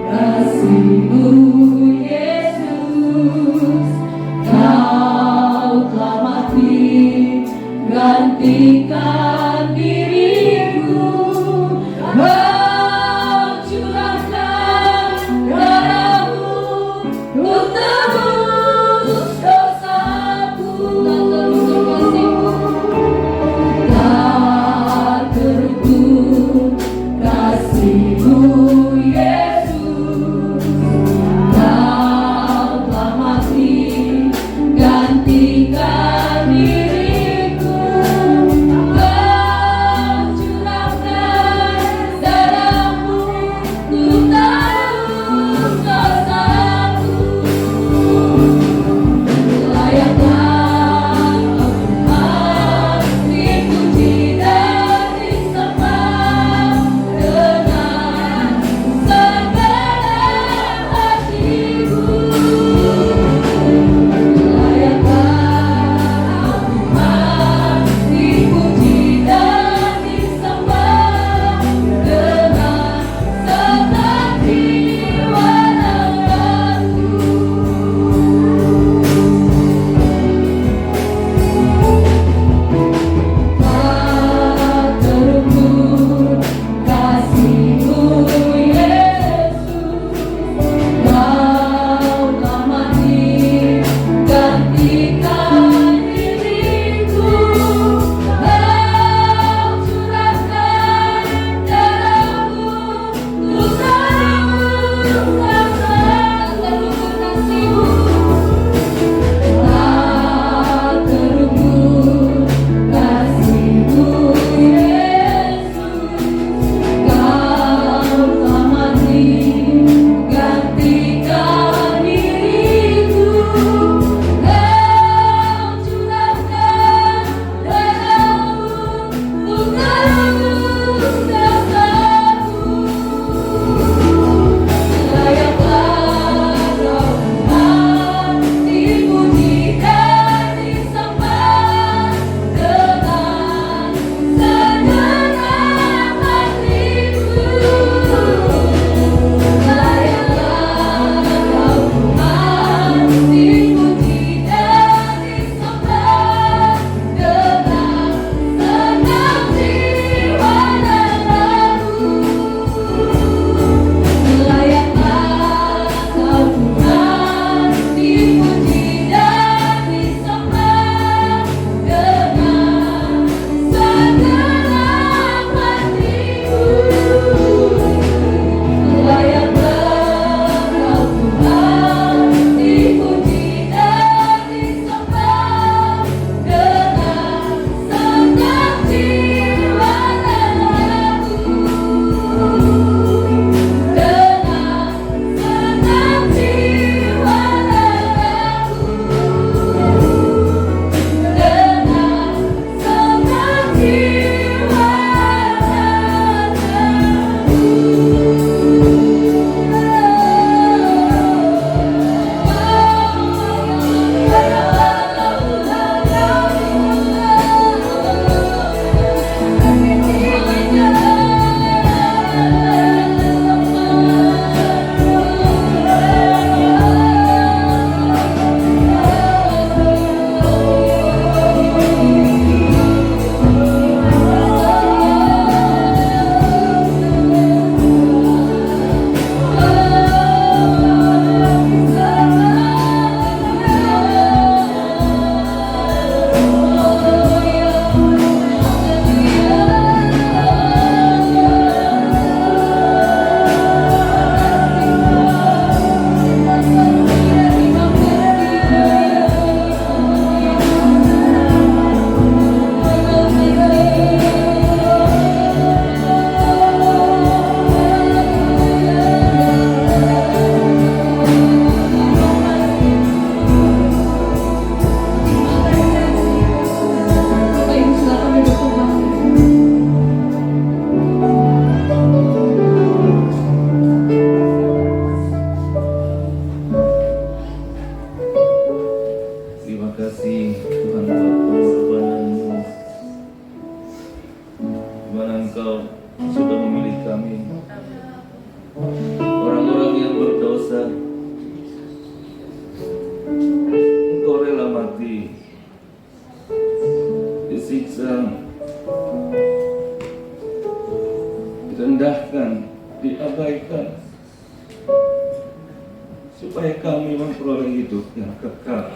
kasih-Mu Yesus, Kau telah mati gantikan diriku. Kau curahkan darah-Mu untuk tebus dosaku. Tak terukur kasih-Mu Yesus. dibiarkan, diabaikan, supaya kami memperoleh hidup yang kekal.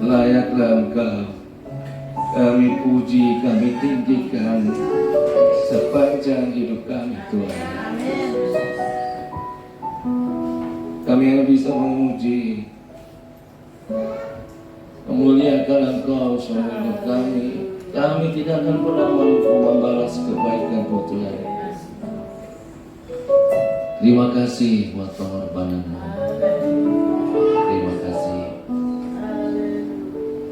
Layaklah Engkau kami puji, kami tinggikan sepanjang hidup kami, Tuhan. Kami yang bisa memuji, memuliakan Engkau selama hidup kami. Kami tidak akan pernah mampu membalas kebaikan-Mu, Tuhan. Terima kasih buat pengorbanan-Mu. Terima kasih.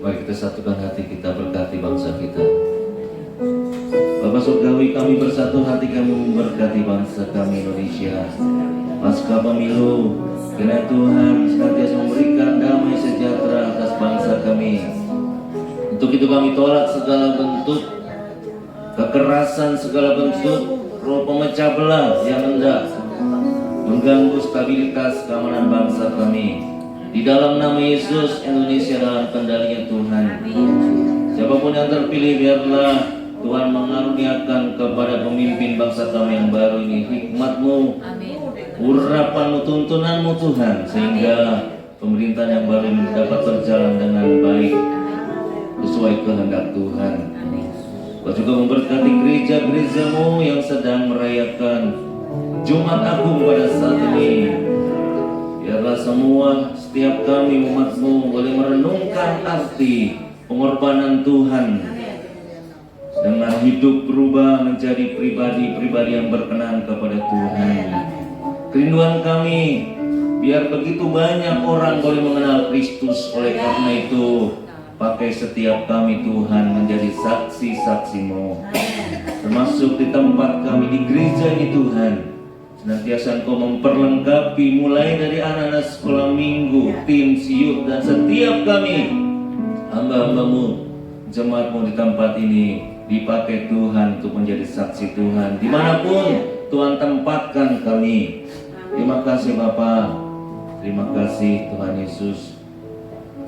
Mari kita satukan hati kita, berkati bangsa kita. Bapa Surgawi, kami bersatu hati, kami memberkati bangsa kami Indonesia. Pasca pemilu, kiranya Tuhan senantiasa memberikan damai sejahtera atas bangsa kami. Untuk itu kami tolak segala bentuk kekerasan, segala bentuk roh pemecah belah yang hendak mengganggu stabilitas keamanan bangsa kami. Di dalam nama Yesus, Indonesia dalam kendalinya Tuhan. Siapapun yang terpilih, biarlah Tuhan mengaruniakan kepada pemimpin bangsa kami yang baru ini hikmat-Mu, urapan-Mu, tuntunan-Mu Tuhan, sehingga pemerintahan yang baru ini dapat berjalan dengan baik sesuai kehendak Tuhan. Kau juga memberkati gereja-gereja-Mu yang sedang merayakan Jumat Agung pada saat ini. Biarlah semua, setiap kami umat-Mu boleh merenungkan arti pengorbanan Tuhan dengan hidup berubah menjadi pribadi-pribadi yang berkenan kepada Tuhan. Kerinduan kami, biar begitu banyak orang boleh mengenal Kristus. Oleh karena itu, pakai setiap kami Tuhan menjadi saksi-saksi-Mu, termasuk di tempat kami di gereja ini Tuhan. Senantiasa Engkau memperlengkapi mulai dari anak-anak sekolah minggu, tim siup, dan setiap kami hamba-hamba-Mu, jemaat-Mu di tempat ini dipakai Tuhan untuk menjadi saksi Tuhan dimanapun Tuhan tempatkan kami. Terima kasih Bapa, terima kasih Tuhan Yesus.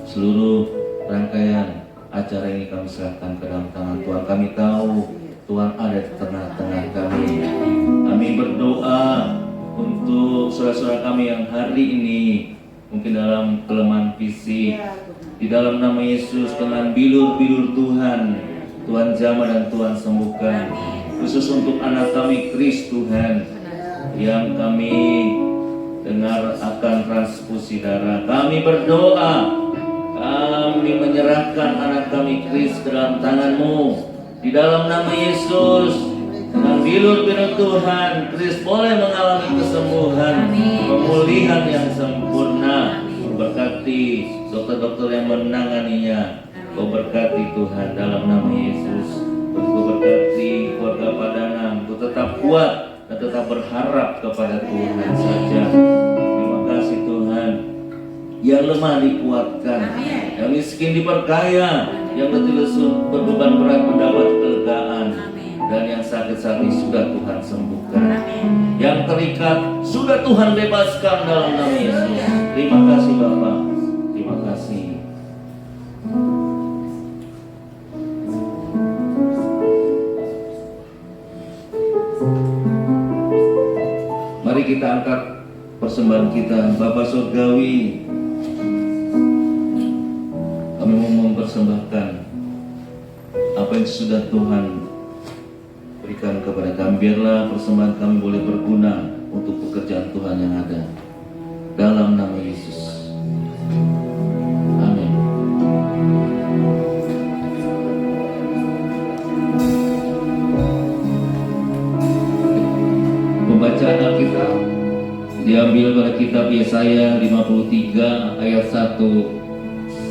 Seluruh rangkaian acara ini kami serahkan ke dalam tangan Tuhan. Kami tahu Tuhan ada di tengah-tengah kami. Kami berdoa untuk saudara-saudara kami yang hari ini mungkin dalam kelemahan fisik. Di dalam nama Yesus, dengan bilur-bilur Tuhan, Tuhan jamah dan Tuhan sembuhkan. Khusus untuk anak kami Kris Tuhan, yang kami dengar akan transfusi darah. Kami berdoa, kami menyerahkan anak kami Kris ke dalam tangan-Mu. Di dalam nama Yesus, dengan bilur-bilur Tuhan, Kris boleh mengalami kesembuhan, pemulihan yang sempurna. Berkati dokter-dokter yang menanganinya. Kau berkati Tuhan dalam nama Yesus. Kau berkati keluarga Padanang, kau tetap kuat dan tetap berharap kepada Tuhan saja. Terima kasih Tuhan. Yang lemah dikuatkan, yang miskin diperkaya, yang letih lesu berbeban berat mendapat kelegaan, dan yang sakit-sakit sudah Tuhan sembuhkan. Yang terikat sudah Tuhan bebaskan dalam nama Yesus. Terima kasih Bapa, terima kasih. Mari kita angkat persembahan kita. Bapa Surgawi, kami mau mempersembahkan apa yang sudah Tuhan berikan kepada kami. Biarlah persembahan kami boleh berguna untuk pekerjaan Tuhan yang ada. Dalam nama Yesus. Amin. Pembacaan Alkitab diambil pada kitab Yesaya 53 ayat 1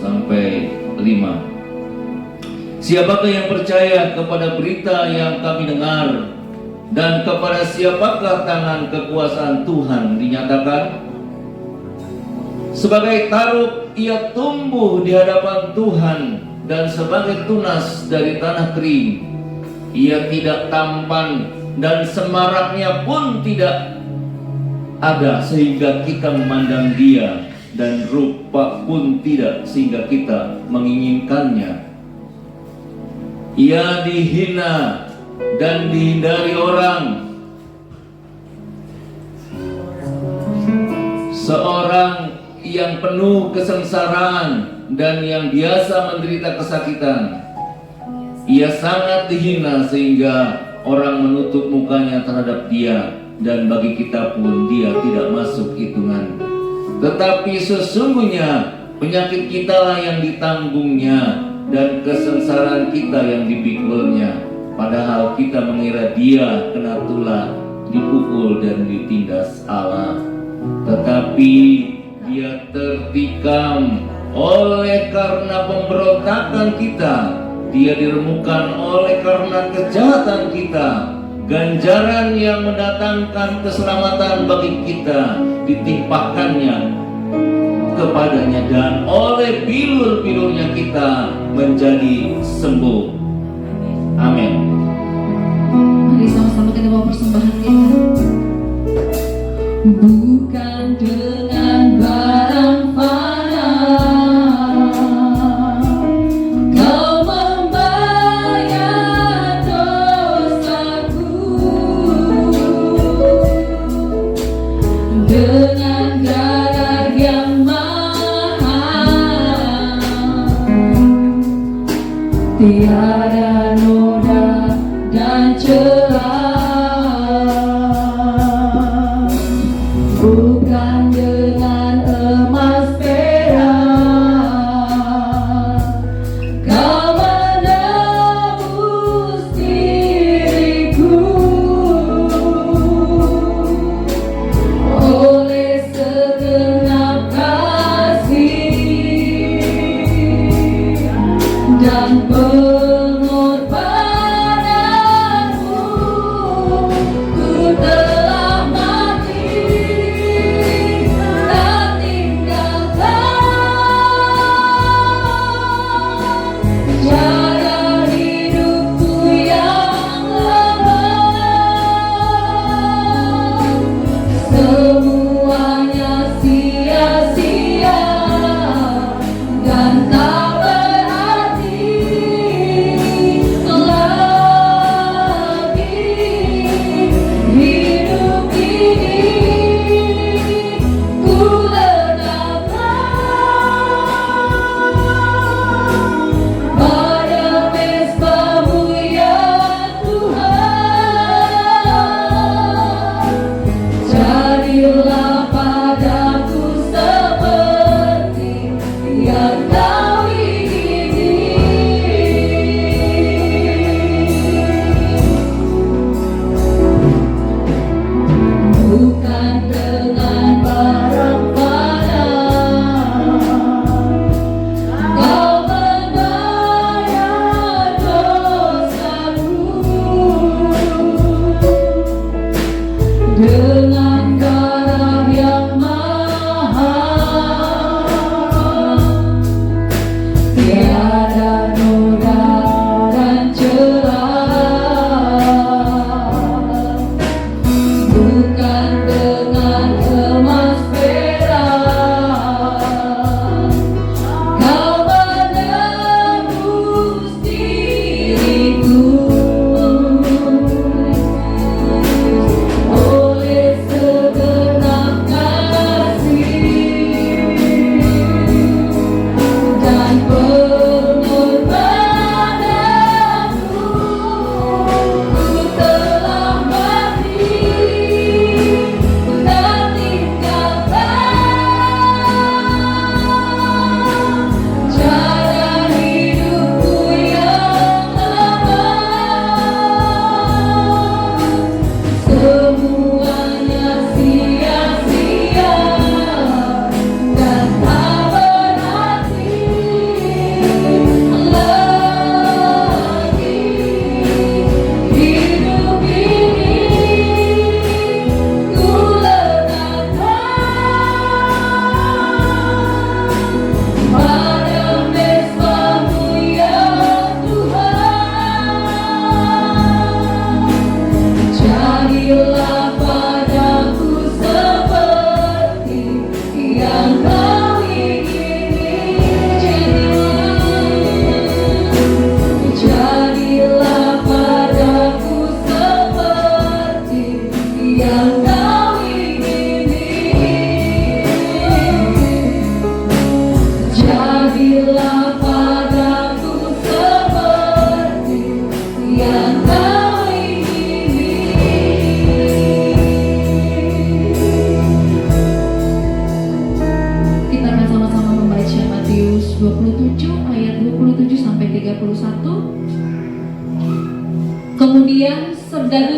sampai 5. Siapakah yang percaya kepada berita yang kami dengar, dan kepada siapakah tangan kekuasaan Tuhan dinyatakan? Sebagai taruk ia tumbuh di hadapan Tuhan, dan sebagai tunas dari tanah kering. Ia tidak tampan, dan semaraknya pun tidak ada sehingga kita memandang dia, dan rupa pun tidak sehingga kita menginginkannya. Ia dihina dan dihindari orang. Seorang yang penuh kesengsaraan dan yang biasa menderita kesakitan. Ia sangat dihina sehingga orang menutup mukanya terhadap dia, dan bagi kita pun dia tidak masuk hitungan. Tetapi sesungguhnya penyakit kita lah yang ditanggungnya dan kesengsaraan kita yang dipikulnya. Padahal kita mengira dia kena tulah, dipukul dan ditindas Allah. Tetapi dia tertikam oleh karena pemberontakan kita, dia diremukkan oleh karena kejahatan kita. Ganjaran yang mendatangkan keselamatan bagi kita ditimpakannya kepadanya, dan oleh bilur-bilurnya kita menjadi sembuh. Amin. Mari sama-sama kita bawa persembahan kita. Bukan dengan barang fana Kau membayar dosaku, dengan darah yang mahal, tiada noda dan celah.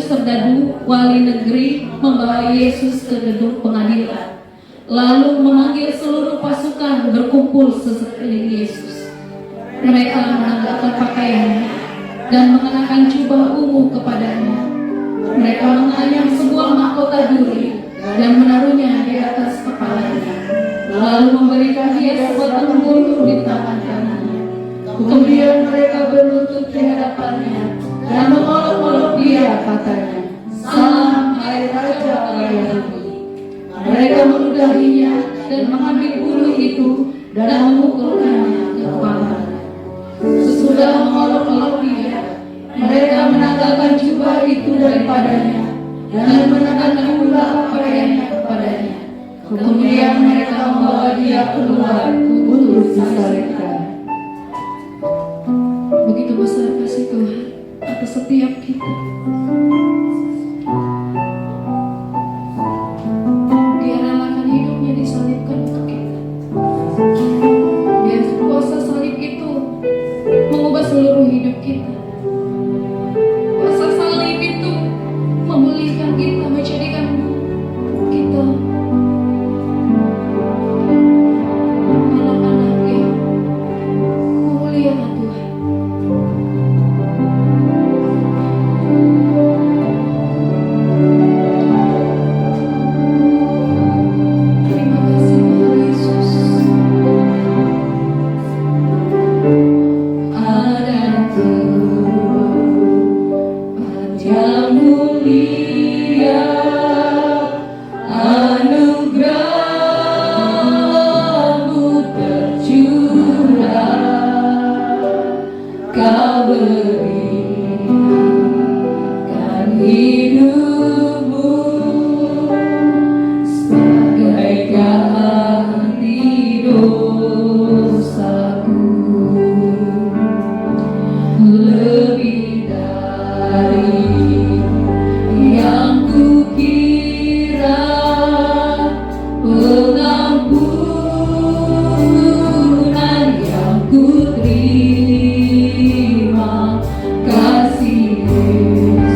Serdadu wali negeri membawa Yesus ke gedung pengadilan, lalu memanggil seluruh pasukan berkumpul sekeliling Yesus. Mereka menanggalkan pakaiannya dan mengenakan jubah ungu kepadanya. Mereka menganyam sebuah mahkota duri dan menaruhnya di atas kepalanya, lalu memberikan dia sebatang bulu di tangan kanannya. Kemudian mereka berlutut di hadapannya dan mengolok-olok dia, katanya, "Salam, hai Raja orang Yahudi." Mereka meludahinya dan mengambil bulu itu dan memukulkannya ke kepalanya. Sesudah mengolok-olok dia, mereka menanggalkan jubah itu daripadanya dan mengenakan pula pakaiannya kepadanya. Kemudian mereka membawa dia keluar untuk disalibkan. Begitu besar kasih Tuhan atas setiap kita. Dia relakan hidupnya disalibkan untuk kita. Biar kuasa salib itu mengubah seluruh hidup kita. Kuasa salib itu memulihkan kita, menjadikan kita anak-anak yang memuliakan Tuhan. Terima kasih Tuhan Yesus. Ada tempat yang mulia, anugerah-Mu tercurah, Kau berikan hidup-Mu sebagai ganti dosaku. Lebih dari yang kukira, pengampunan yang kuterima, kasih Yesus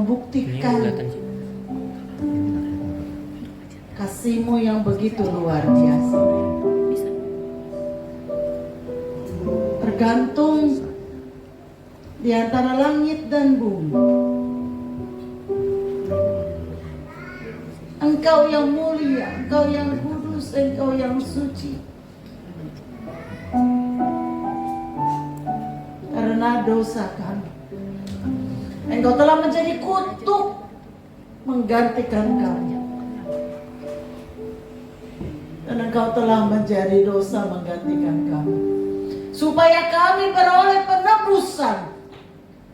membuktikan kasih-Mu yang begitu luar biasa. Tergantung di antara langit dan bumi. Engkau yang mulia, Engkau yang kudus, Engkau yang suci. Karena dosa kami, Engkau telah menjadi kutuk menggantikan kami. Dan Engkau telah menjadi dosa menggantikan kami, supaya kami beroleh penebusan,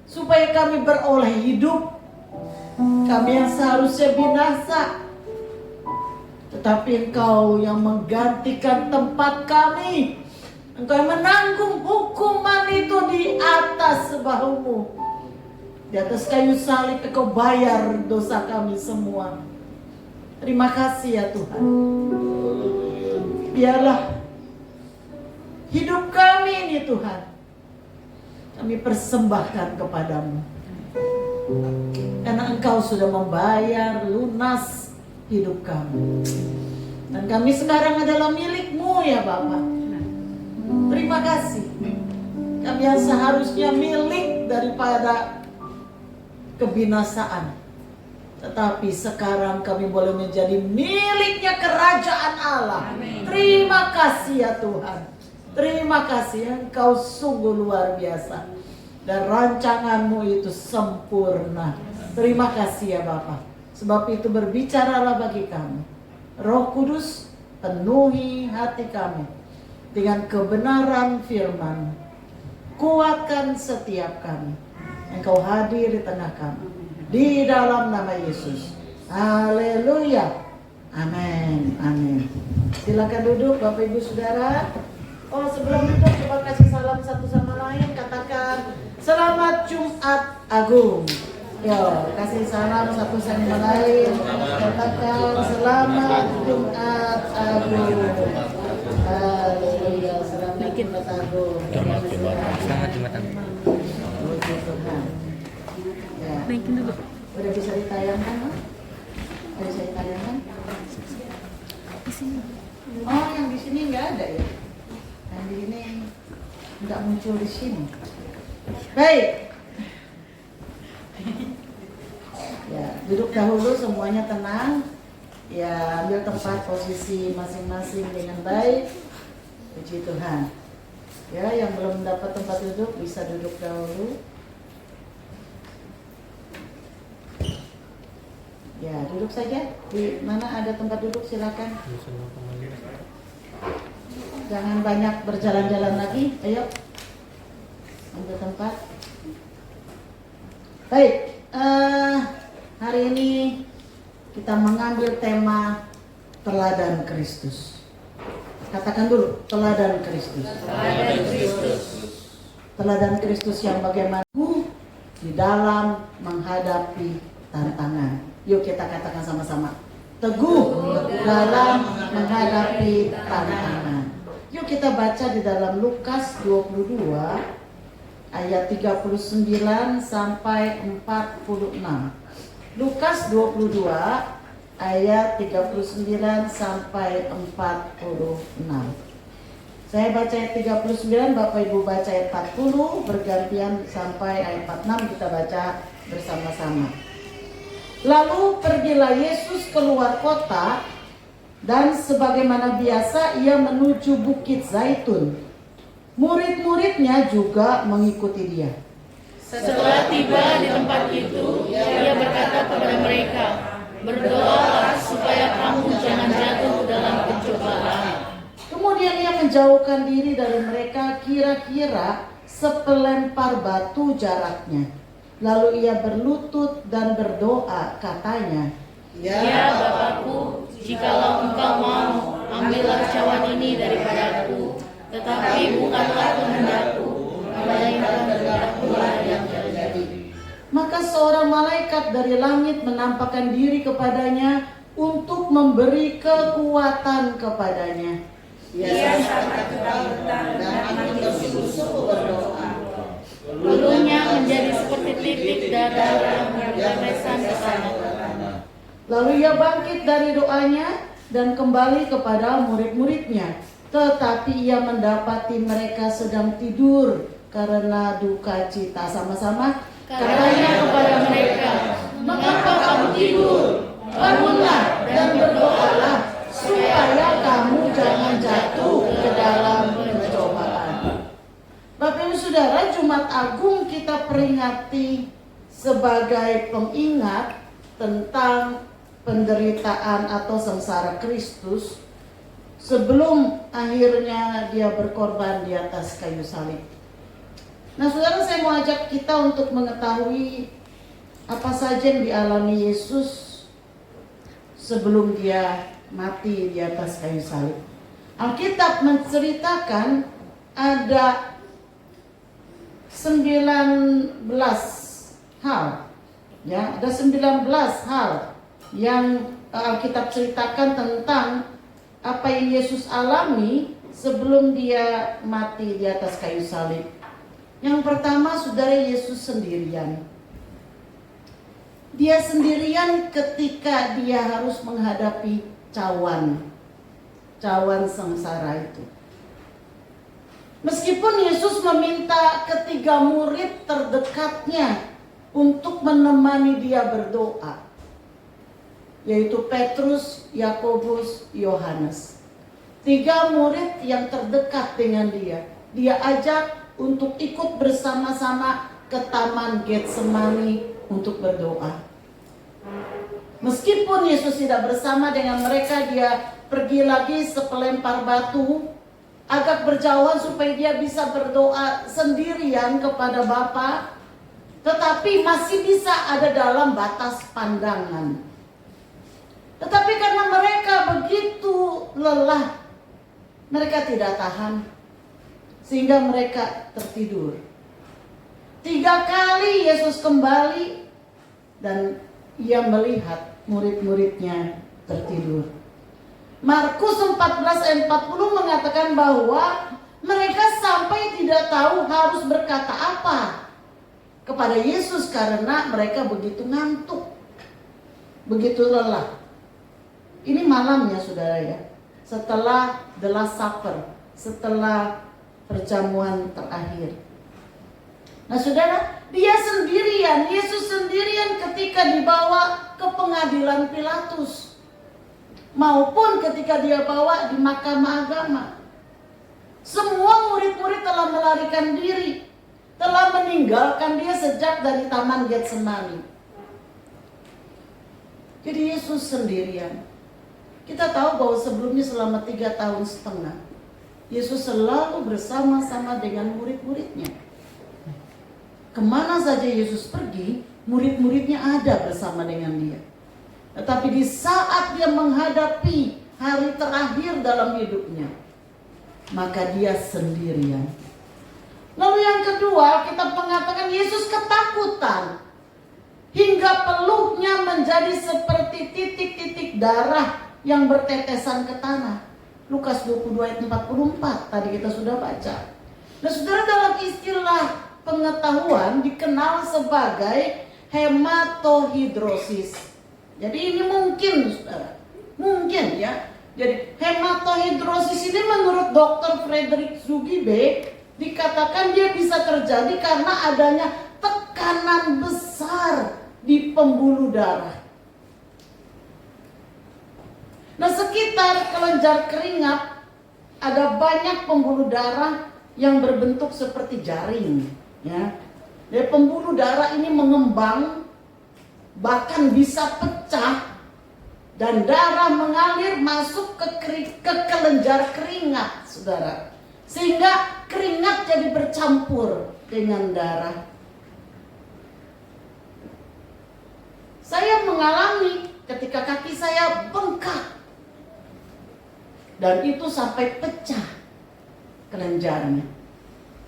supaya kami beroleh hidup. Kami yang seharusnya binasa, tetapi Engkau yang menggantikan tempat kami. Engkau yang menanggung hukuman itu di atas bahumu. Di atas kayu salib Engkau bayar dosa kami semua. Terima kasih ya Tuhan. Biarlah hidup kami ini Tuhan, kami persembahkan kepadamu. Karena Engkau sudah membayar lunas hidup kami. Dan kami sekarang adalah milik-Mu ya Bapa. Terima kasih. Kami yang seharusnya milik daripada kebinasaan, tetapi sekarang kami boleh menjadi miliknya kerajaan Allah. Terima kasih ya Tuhan. Terima kasih, Engkau sungguh luar biasa. Dan rancangan-Mu itu sempurna. Terima kasih ya Bapa. Sebab itu berbicaralah bagi kami. Roh Kudus, penuhi hati kami dengan kebenaran firman. Kuatkan setiap kami. Engkau hadir di tengah kami. Di dalam nama Yesus. Haleluya. Amin. Amin. Silakan duduk Bapak Ibu Saudara. Oh, sebelum duduk coba kasih salam satu sama lain. Katakan Selamat Jumat Agung. Yo, kasih salam satu sama lain. Katakan Selamat Jumat Agung. Haleluya. Selamat Jumat Agung. Selamat Jumat Agung. Puji Tuhan. Ya. Naikin dulu. Udah bisa ditayangkan, kan? Udah bisa ditayangkan? Di sini. Oh, yang di sini nggak ada ya? Yang di sini nggak muncul di sini. Baik. Ya, duduk dahulu semuanya tenang. Ya, ambil tempat posisi masing-masing dengan baik. Puji Tuhan. Ya, yang belum dapat tempat duduk bisa duduk dahulu. Ya, duduk saja. Di mana ada tempat duduk silakan. Jangan banyak berjalan-jalan lagi. Ayo, ambil tempat. Baik, hari ini kita mengambil tema teladan Kristus. Katakan dulu, teladan Kristus. Teladan Kristus. Teladan Kristus yang bagaimana di dalam menghadapi tantangan. Yuk kita katakan sama-sama. Teguh dalam menghadapi tantangan. Yuk kita baca di dalam Lukas 22 ayat 39 sampai 46. Lukas 22 ayat 39 sampai 46. Saya baca ayat 39, Bapak Ibu baca ayat 40, bergantian sampai ayat 46 kita baca bersama-sama. Lalu pergilah Yesus keluar kota, dan sebagaimana biasa ia menuju Bukit Zaitun. Murid-muridnya juga mengikuti dia. Setelah tiba di tempat itu, ia berkata kepada mereka, berdoalah supaya kamu jangan jatuh dalam pencobaan. Kemudian ia menjauhkan diri dari mereka kira-kira sepelempar batu jaraknya. Lalu ia berlutut dan berdoa, katanya, Ya Bapakku, jikalau engkau mau, ambillah cawan ini daripadaku. Tetapi bukanlah kehendakku, melainkan kehendakmu-lah yang terjadi. Maka seorang malaikat dari langit menampakkan diri kepadanya untuk memberi kekuatan kepadanya. Ia sangat ketakutan dan akan bersuku berdoa. Bulunya menjadi seperti titik darah yang berbagai Lalu ia bangkit dari doanya dan kembali kepada murid-muridnya. Tetapi ia mendapati mereka sedang tidur karena duka cita. Sama-sama. Katanya kepada mereka, "Mengapa kamu tidur? Bangunlah dan berdoalah, supaya kamu jangan jatuh ke dalam pencobaan." Bapak Ibu Saudara, Jumat Agung kita peringati sebagai pengingat tentang penderitaan atau sengsara Kristus sebelum akhirnya dia berkorban di atas kayu salib. Nah, saudara, saya mau ajak kita untuk mengetahui apa saja yang dialami Yesus sebelum dia mati di atas kayu salib. Alkitab menceritakan ada 19 hal, ya, ada 19 hal yang Alkitab ceritakan tentang apa yang Yesus alami sebelum dia mati di atas kayu salib. Yang pertama, saudara, Yesus sendirian. Dia sendirian ketika dia harus menghadapi cawan sengsara itu. Meskipun Yesus meminta ketiga murid terdekatnya untuk menemani dia berdoa, yaitu Petrus, Yakobus, Yohanes. 3 murid yang terdekat dengan dia ajak untuk ikut bersama-sama ke Taman Getsemani untuk berdoa. Meskipun Yesus tidak bersama dengan mereka, dia pergi lagi sepelempar batu, agak berjauhan supaya dia bisa berdoa sendirian kepada Bapa, tetapi masih bisa ada dalam batas pandangan. Tetapi karena mereka begitu lelah, mereka tidak tahan, sehingga mereka tertidur. 3 kali Yesus kembali dan ia melihat murid-muridnya tertidur. Markus 14 ayat 40 mengatakan bahwa mereka sampai tidak tahu harus berkata apa kepada Yesus karena mereka begitu ngantuk, begitu lelah. Ini malamnya, saudara, ya, setelah the last supper, setelah perjamuan terakhir. Nah, saudara, dia sendirian, Yesus sendirian ketika dibawa ke pengadilan Pilatus, maupun ketika dia bawa di mahkamah agama. Semua murid-murid telah melarikan diri, telah meninggalkan dia sejak dari Taman Getsemani. Jadi Yesus sendirian. Kita tahu bahwa sebelumnya selama 3,5 tahun Yesus selalu bersama-sama dengan murid-muridnya. Kemana saja Yesus pergi, murid-muridnya ada bersama dengan dia. Tetapi di saat dia menghadapi hari terakhir dalam hidupnya, maka dia sendirian. Lalu yang kedua, kita mengatakan Yesus ketakutan hingga peluknya menjadi seperti titik-titik darah yang bertetesan ke tanah. Lukas 22 ayat 44 tadi kita sudah baca. Nah, saudara, dalam istilah pengetahuan dikenal sebagai hematohidrosis. Jadi ini mungkin, saudara, mungkin ya. Jadi hematohidrosis ini menurut Dr. Frederick Zugibe dikatakan dia bisa terjadi karena adanya tekanan besar di pembuluh darah. Nah, sekitar kelenjar keringat ada banyak pembuluh darah yang berbentuk seperti jaring, ya. Dan pembuluh darah ini mengembang, bahkan bisa pecah, dan darah mengalir masuk ke kelenjar keringat, saudara, sehingga keringat jadi bercampur dengan darah. Saya mengalami ketika kaki saya bengkak, dan itu sampai pecah kelenjarnya,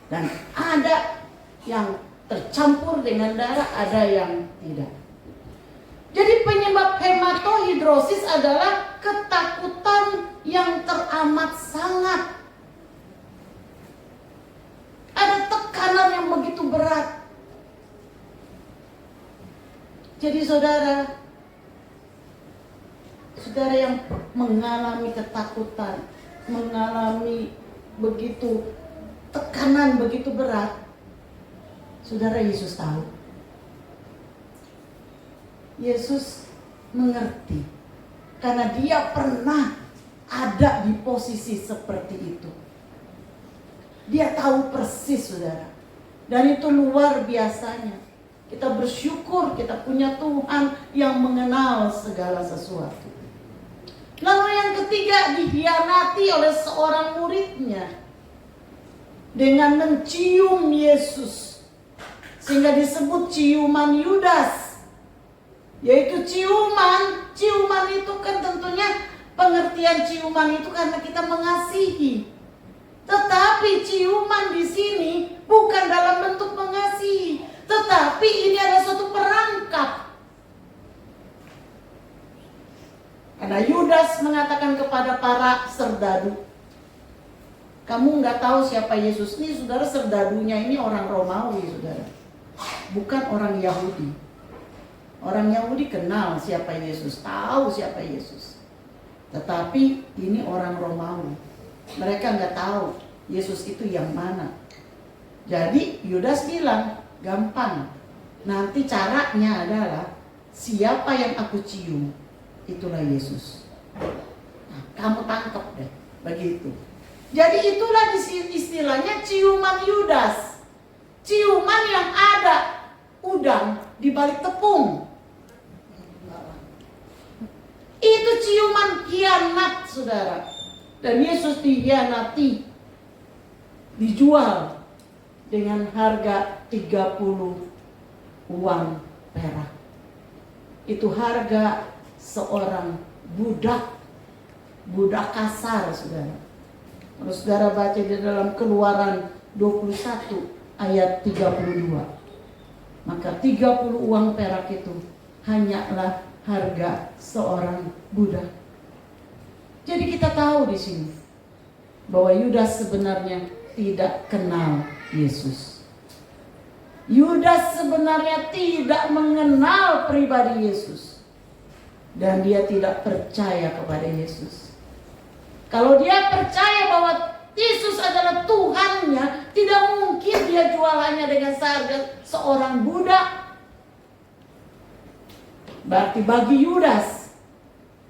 dan ada yang tercampur dengan darah, ada yang tidak. Jadi penyebab hematohidrosis adalah ketakutan yang teramat sangat. Ada tekanan yang begitu berat. Jadi saudara, saudara yang mengalami ketakutan, mengalami begitu tekanan begitu berat, saudara, Yesus tahu. Yesus mengerti karena dia pernah ada di posisi seperti itu. Dia tahu persis, saudara. Dan itu luar biasanya. Kita bersyukur kita punya Tuhan yang mengenal segala sesuatu. Lalu yang ketiga, dikhianati oleh seorang muridnya dengan mencium Yesus, sehingga disebut ciuman Yudas. Yaitu ciuman itu kan tentunya pengertian ciuman itu karena kita mengasihi. Tetapi ciuman di sini bukan dalam bentuk mengasihi, tetapi ini adalah suatu perangkap. Karena Yudas mengatakan kepada para serdadu, kamu nggak tahu siapa Yesus. Ini saudara, serdadunya ini orang Romawi, saudara, bukan orang Yahudi. Orang Yahudi kenal siapa Yesus, tahu siapa Yesus. Tetapi ini orang Romawi, mereka nggak tahu Yesus itu yang mana. Jadi Yudas bilang, gampang, nanti caranya adalah siapa yang aku cium, itulah Yesus. Nah, kamu tangkap deh, begitu. Jadi itulah istilahnya ciuman Yudas. Ciuman yang ada udang di balik tepung. Itu ciuman khianat, saudara. Dan Yesus dikhianati, dijual dengan harga 30 uang perak. Itu harga seorang budak kasar, saudara. Kalau saudara baca di dalam Keluaran 21 ayat 32, maka 30 uang perak itu hanyalah harga seorang budak. Jadi kita tahu di sini bahwa Yudas sebenarnya tidak kenal Yesus. Yudas sebenarnya tidak mengenal pribadi Yesus, dan dia tidak percaya kepada Yesus. Kalau dia percaya bahwa Yesus adalah Tuhannya, tidak mungkin dia jual hanya dengan seharga seorang budak. Berarti bagi Yudas,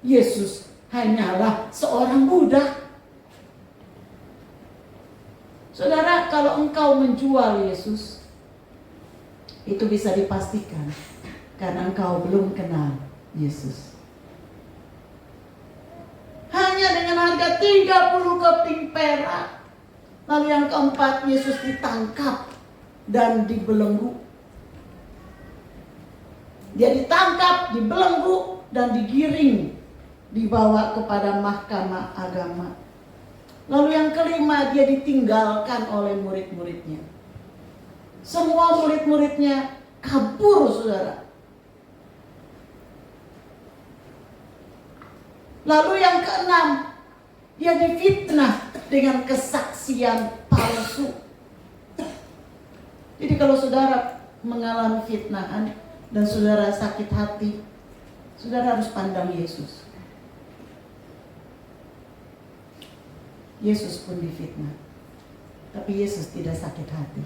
Yesus hanyalah seorang budak. Saudara, kalau engkau menjual Yesus, itu bisa dipastikan karena engkau belum kenal Yesus. Hanya dengan harga 30 keping perak. Lalu yang keempat, Yesus ditangkap dan dibelenggu. Dia ditangkap, dibelenggu, dan digiring, dibawa kepada mahkamah agama. Lalu yang kelima, dia ditinggalkan oleh murid-muridnya. Semua murid-muridnya kabur, saudara. Lalu yang keenam, dia difitnah dengan kesaksian palsu. Jadi kalau saudara mengalami fitnahan dan saudara sakit hati, saudara harus pandang Yesus. Yesus pun difitnah, tapi Yesus tidak sakit hati.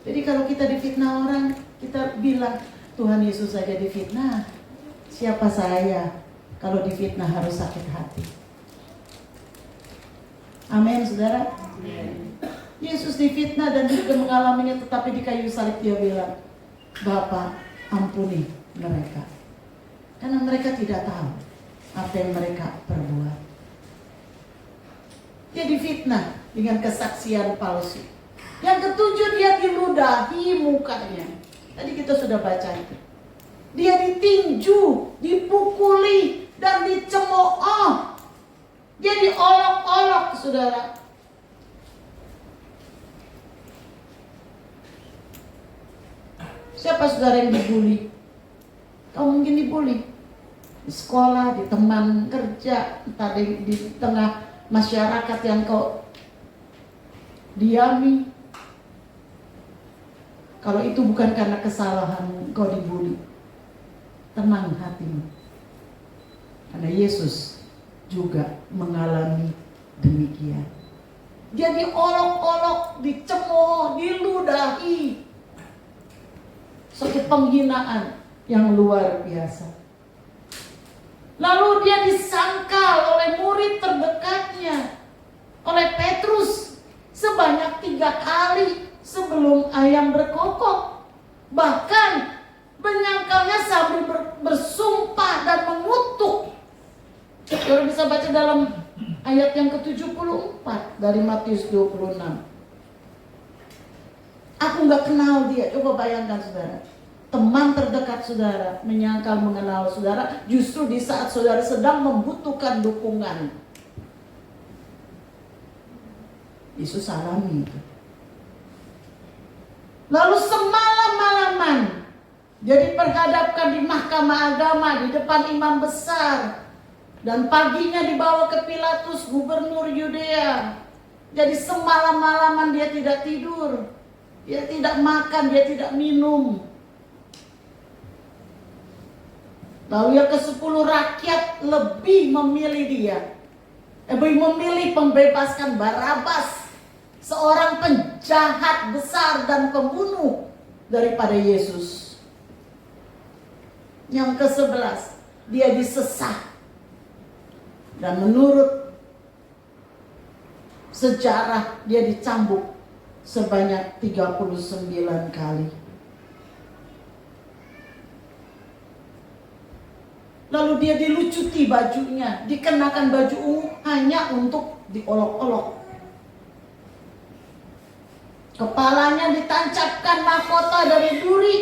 Jadi kalau kita difitnah orang, kita bilang, Tuhan Yesus saja difitnah, siapa saya kalau difitnah harus sakit hati? Amin, saudara. Amin. Yesus difitnah dan juga mengalaminya, tetapi di kayu salib dia bilang, Bapa, ampuni mereka, karena mereka tidak tahu apa yang mereka perbuat. Dia difitnah dengan kesaksian palsu. Yang ketujuh, dia diludahi mukanya. Tadi kita sudah baca itu. Dia ditinju, dipukuli, dan dicemooh. Dia diolok-olok, saudara. Siapa saudara yang dibully? Kau mungkin dibully di sekolah, di teman kerja, entah di tengah masyarakat yang kau diami. Kalau itu bukan karena kesalahanmu, kau dibully. tenang hatimu. Karena Yesus juga mengalami demikian. Dia diolok-olok, dicemooh, diludahi. Suatu penghinaan yang luar biasa. Lalu dia disangkal oleh murid terdekatnya, oleh Petrus, sebanyak 3 kali sebelum ayam berkokok. Bahkan menyangkalnya sambil bersumpah dan mengutuk. Kita bisa baca dalam ayat yang ke-74 dari Matius 26. Aku nggak kenal dia. Coba bayangkan saudara, teman terdekat saudara menyangkal mengenal saudara, justru di saat saudara sedang membutuhkan dukungan. Yesus alami itu. Lalu semalam-malaman dia diperhadapkan di mahkamah agama di depan imam besar. Dan paginya dibawa ke Pilatus, gubernur Yudea. Jadi semalam-malaman dia tidak tidur. Dia tidak makan, dia tidak minum. Lalu yang ke-10 rakyat lebih memilih dia. Lebih memilih membebaskan Barabas, seorang penjahat besar dan pembunuh, daripada Yesus. Yang ke-11, dia disesat. Dan menurut sejarah dia dicambuk sebanyak 39 kali. Lalu dia dilucuti bajunya, dikenakan baju ungu hanya untuk diolok-olok. Kepalanya ditancapkan mahkota dari duri.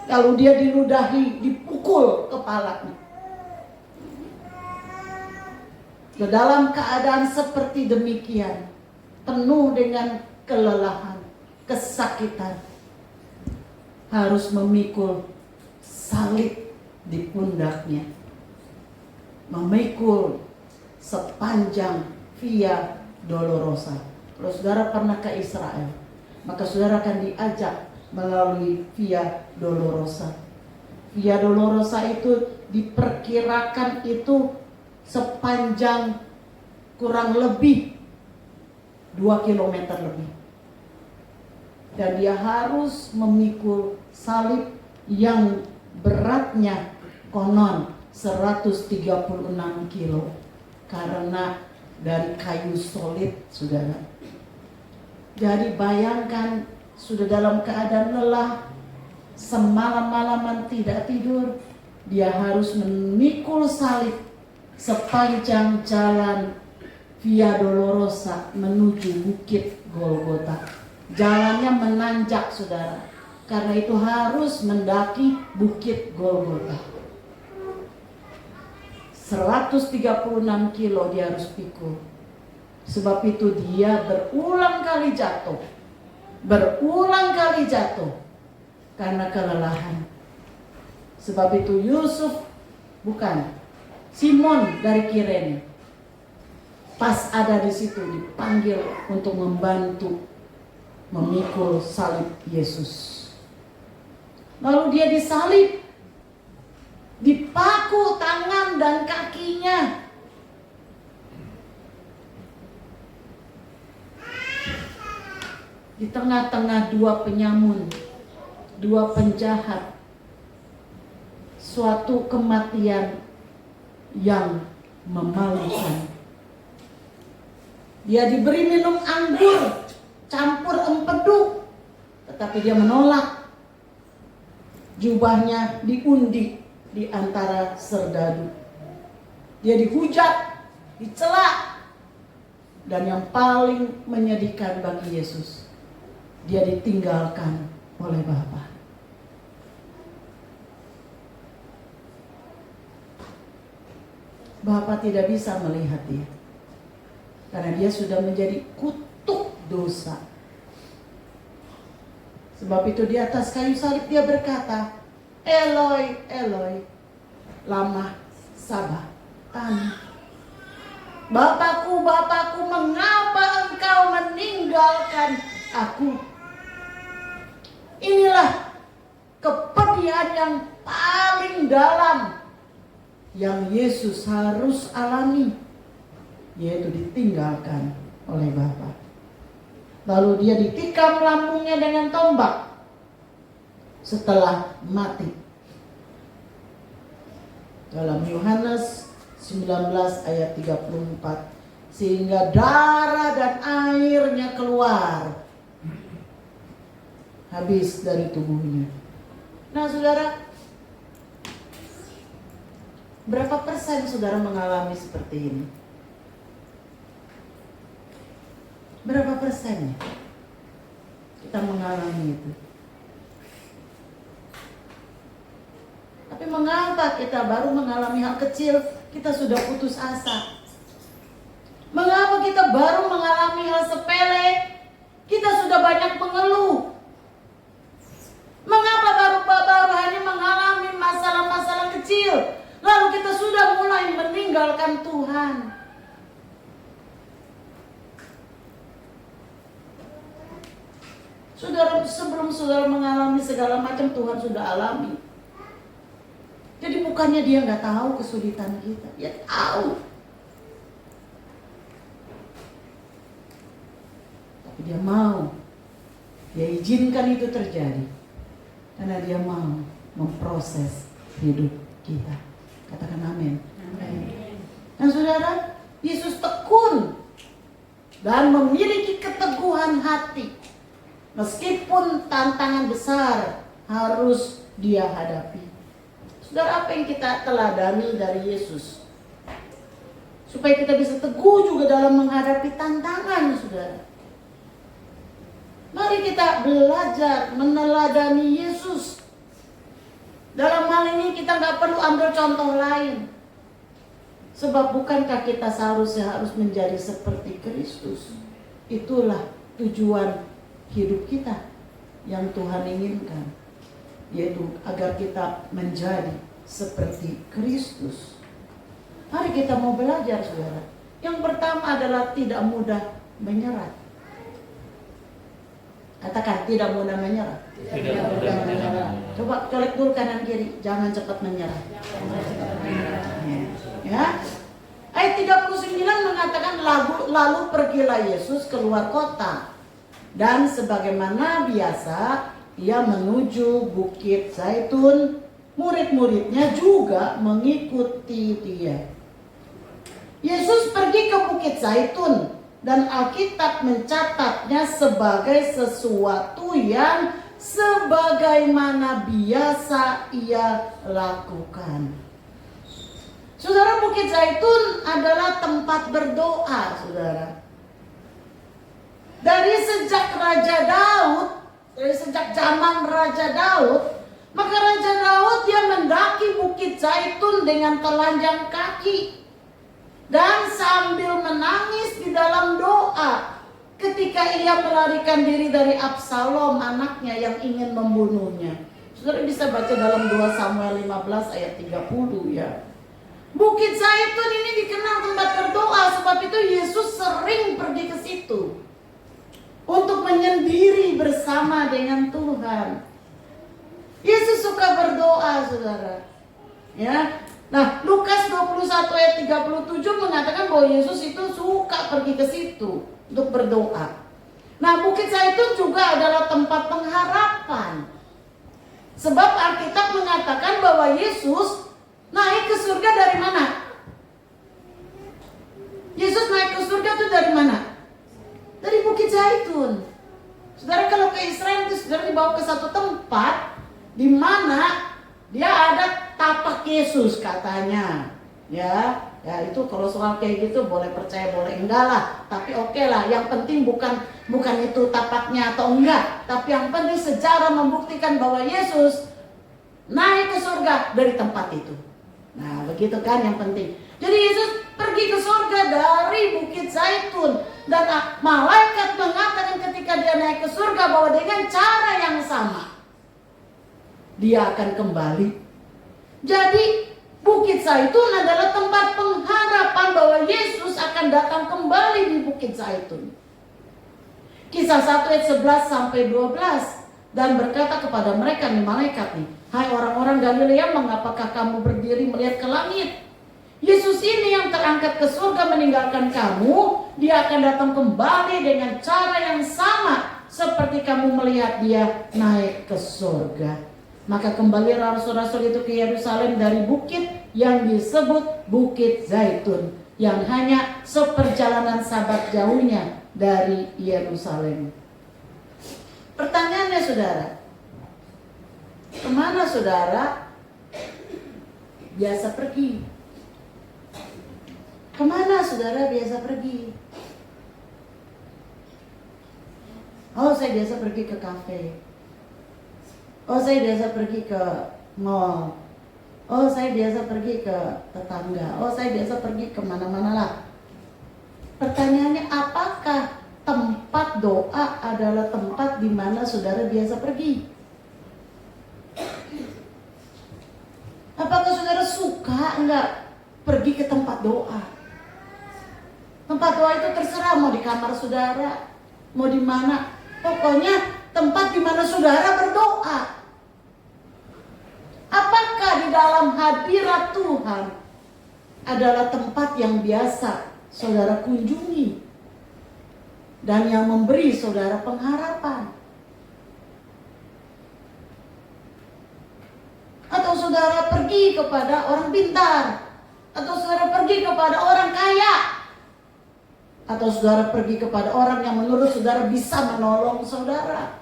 Lalu dia diludahi, dipukul kepalanya. Dalam keadaan seperti demikian, penuh dengan kelelahan, kesakitan, harus memikul salib di pundaknya, memikul sepanjang Via Dolorosa. Kalau saudara pernah ke Israel, maka saudara akan diajak melalui Via Dolorosa. Via Dolorosa itu diperkirakan itu sepanjang kurang lebih 2 km lebih. Dan dia harus memikul salib yang beratnya konon 136 kilo. Karena dari kayu solid, saudara. Jadi bayangkan, sudah dalam keadaan lelah, semalam-malaman tidak tidur, dia harus memikul salib sepanjang jalan Via Dolorosa menuju Bukit Golgota. Jalannya menanjak, saudara. Karena itu harus mendaki Bukit Golgota. 136 kilo dia harus pikul. Sebab itu dia berulang kali jatuh. Berulang kali jatuh karena kelelahan. Sebab itu Yusuf, bukan, Simon dari Kirene, pas ada di situ dipanggil untuk membantu memikul salib Yesus. Lalu dia disalib, dipaku tangan dan kakinya. Di tengah-tengah 2 penyamun, 2 penjahat, suatu kematian yang memalukan. Dia diberi minum anggur campur empedu, tetapi dia menolak. Jubahnya diundi di antara serdadu. Dia dihujat, dicela. Dan yang paling menyedihkan bagi Yesus, dia ditinggalkan oleh Bapa. Bapa tidak bisa melihat dia, karena dia sudah menjadi kutuk dosa. Sebab itu di atas kayu salib dia berkata, Eloi, Eloi, lama sabachthani. Bapakku, Bapakku, mengapa engkau meninggalkan aku? Inilah kepedihan yang dalam yang Yesus harus alami, yaitu ditinggalkan oleh Bapa. Lalu dia ditikam lambungnya dengan tombak setelah mati. Dalam Yohanes 19 ayat 34, sehingga darah dan airnya keluar habis dari tubuhnya. Nah saudara, berapa persen saudara mengalami seperti ini? Berapa persennya kita mengalami itu? Tapi mengapa kita baru mengalami hal kecil, kita sudah putus asa? Mengapa kita baru mengalami hal sepele, kita sudah banyak mengeluh? Mengapa baru hanya mengalami masalah-masalah kecil, lalu kita sudah mulai meninggalkan Tuhan? Saudara, sebelum saudara mengalami segala macam, Tuhan sudah alami. Jadi bukannya dia nggak tahu kesulitan kita, dia tahu. Tapi dia mau, dia izinkan itu terjadi, karena dia mau memproses hidup kita. Katakan amin. Nah saudara, Yesus tekun dan memiliki keteguhan hati. Meskipun tantangan besar harus dia hadapi. Saudara, apa yang kita teladani dari Yesus? Supaya kita bisa teguh juga dalam menghadapi tantangan, saudara. Mari kita belajar meneladani Yesus. Dalam hal ini kita nggak perlu ambil contoh lain. Sebab bukankah kita seharusnya harus menjadi seperti Kristus? Itulah tujuan hidup kita yang Tuhan inginkan, yaitu agar kita menjadi seperti Kristus. Mari kita mau belajar, saudara. Yang pertama adalah tidak mudah menyerah. Katakan, tidak mudah menyerah. Tidak mudah menyerah. Coba colek dulu kanan kiri, jangan cepat menyerah. Ya. Ayat 39 mengatakan, lalu pergilah Yesus keluar kota. Dan sebagaimana biasa, ia menuju Bukit Zaitun. Murid-muridnya juga mengikuti dia. Yesus pergi ke Bukit Zaitun, dan Alkitab mencatatnya sebagai sesuatu yang sebagaimana biasa ia lakukan. Saudara, Bukit Zaitun adalah tempat berdoa, saudara. Dari sejak zaman Raja Daud, maka Raja Daud dia mendaki Bukit Zaitun dengan telanjang kaki dan sambil menangis di dalam doa ketika ia melarikan diri dari Absalom, anaknya yang ingin membunuhnya. Saudara bisa baca dalam 2 Samuel 15 ayat 30 ya. Bukit Zaitun ini dikenal tempat berdoa, sebab itu Yesus sering pergi ke situ untuk menyendiri bersama dengan Tuhan. Yesus suka berdoa, saudara. Ya. Nah, Lukas 21 ayat 37 mengatakan bahwa Yesus itu suka pergi ke situ untuk berdoa. Nah, Bukit Zaitun juga adalah tempat pengharapan. Sebab Alkitab mengatakan bahwa Yesus naik ke surga dari mana? Yesus naik ke surga itu dari mana? Dari Bukit Zaitun. Saudara, kalau ke Israel itu saudara dibawa ke satu tempat di mana dia ada tapak Yesus katanya. Ya itu kalau soal kayak gitu boleh percaya boleh enggak lah. Tapi oke lah, yang penting bukan itu tapaknya atau enggak, tapi yang penting sejarah membuktikan bahwa Yesus naik ke surga dari tempat itu. Nah, begitu kan yang penting. Jadi Yesus pergi ke surga dari Bukit Zaitun, dan malaikat mengatakan ketika dia naik ke surga bahwa dengan cara yang sama dia akan kembali. Jadi Bukit Zaitun adalah tempat pengharapan bahwa Yesus akan datang kembali di Bukit Zaitun. Kisah 1 ayat 11 sampai 12 dan berkata kepada mereka, nih malaikat nih, hai orang-orang Galilea, mengapakah kamu berdiri melihat ke langit? Yesus ini yang terangkat ke surga meninggalkan kamu, dia akan datang kembali dengan cara yang sama seperti kamu melihat dia naik ke surga. Maka kembali rasul-rasul itu ke Yerusalem dari bukit yang disebut Bukit Zaitun, yang hanya seperjalanan sabat jauhnya dari Yerusalem. Pertanyaannya saudara, kemana saudara biasa pergi? Kemana saudara biasa pergi? Oh, saya biasa pergi ke kafe. Oh, saya biasa pergi ke mall. Oh, saya biasa pergi ke tetangga. Oh, saya biasa pergi kemana-mana lah. Pertanyaannya, apakah tempat doa adalah tempat di mana saudara biasa pergi? Apakah saudara suka enggak pergi ke tempat doa? Tempat doa itu terserah, mau di kamar saudara, mau di mana. Pokoknya tempat di mana saudara berdoa. Apakah di dalam hadirat Tuhan adalah tempat yang biasa saudara kunjungi dan yang memberi saudara pengharapan? Atau saudara pergi kepada orang pintar? Atau saudara pergi kepada orang kaya? Atau saudara pergi kepada orang yang menurut saudara bisa menolong saudara?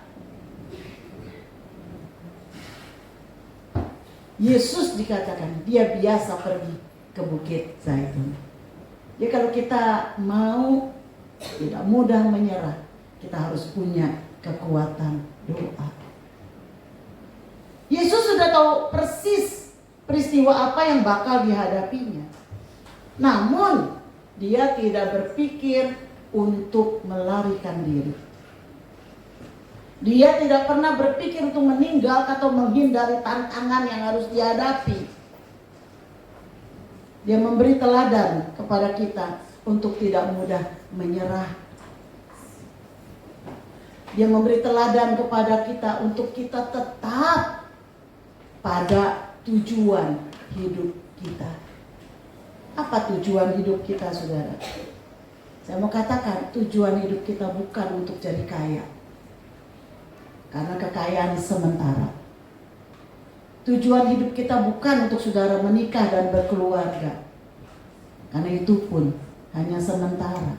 Yesus dikatakan dia biasa pergi ke Bukit Zaitun. Ya, kalau kita mau tidak mudah menyerah, kita harus punya kekuatan doa. Yesus sudah tahu persis peristiwa apa yang bakal dihadapinya. Namun dia tidak berpikir untuk melarikan diri. Dia tidak pernah berpikir untuk meninggal atau menghindari tantangan yang harus dihadapi. Dia memberi teladan kepada kita untuk tidak mudah menyerah. Dia memberi teladan kepada kita untuk kita tetap pada tujuan hidup kita. Apa tujuan hidup kita, saudara? Saya mau katakan, tujuan hidup kita bukan untuk jadi kaya. Karena kekayaan sementara. Tujuan hidup kita bukan untuk saudara menikah dan berkeluarga. Karena itu pun hanya sementara.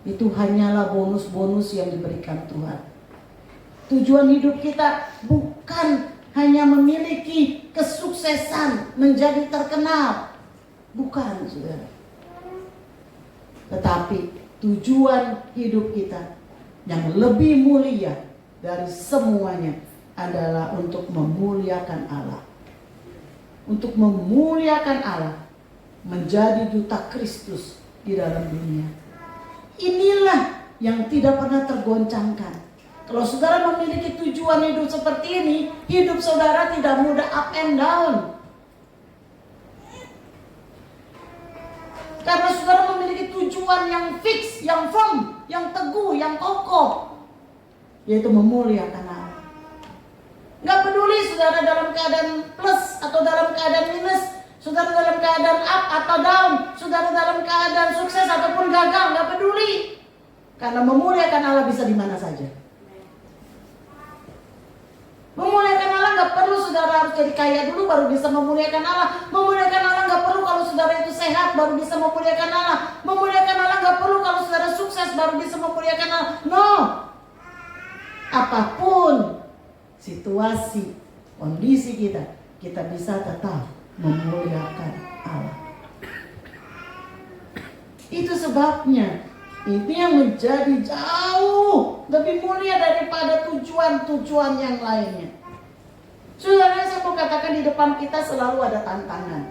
Itu hanyalah bonus-bonus yang diberikan Tuhan. Tujuan hidup kita bukan hanya memiliki kesuksesan, menjadi terkenal. Bukan, saudara. Tetapi tujuan hidup kita yang lebih mulia dari semuanya adalah untuk memuliakan Allah. Untuk memuliakan Allah, menjadi duta Kristus di dalam dunia. Inilah yang tidak pernah tergoncangkan. Kalau saudara memiliki tujuan hidup seperti ini, hidup saudara tidak mudah up and down. Karena saudara memiliki tujuan yang fix, yang firm, yang teguh, yang kokoh, yaitu memuliakan Allah. Gak peduli saudara dalam keadaan plus atau dalam keadaan minus, saudara dalam keadaan up atau down, saudara dalam keadaan sukses ataupun gagal, gak peduli. Karena memuliakan Allah bisa di mana saja. Memuliakan Allah gak perlu saudara harus jadi kaya dulu baru bisa memuliakan Allah. Memuliakan Allah gak perlu kalau saudara itu sehat baru bisa memuliakan Allah. Memuliakan Allah gak perlu kalau saudara sukses baru bisa memuliakan Allah. No. Apapun situasi, kondisi kita, kita bisa tetap memuliakan Allah. Itu sebabnya ini yang menjadi jauh lebih mulia daripada tujuan-tujuan yang lainnya. Saudara, saya mau katakan di depan kita selalu ada tantangan.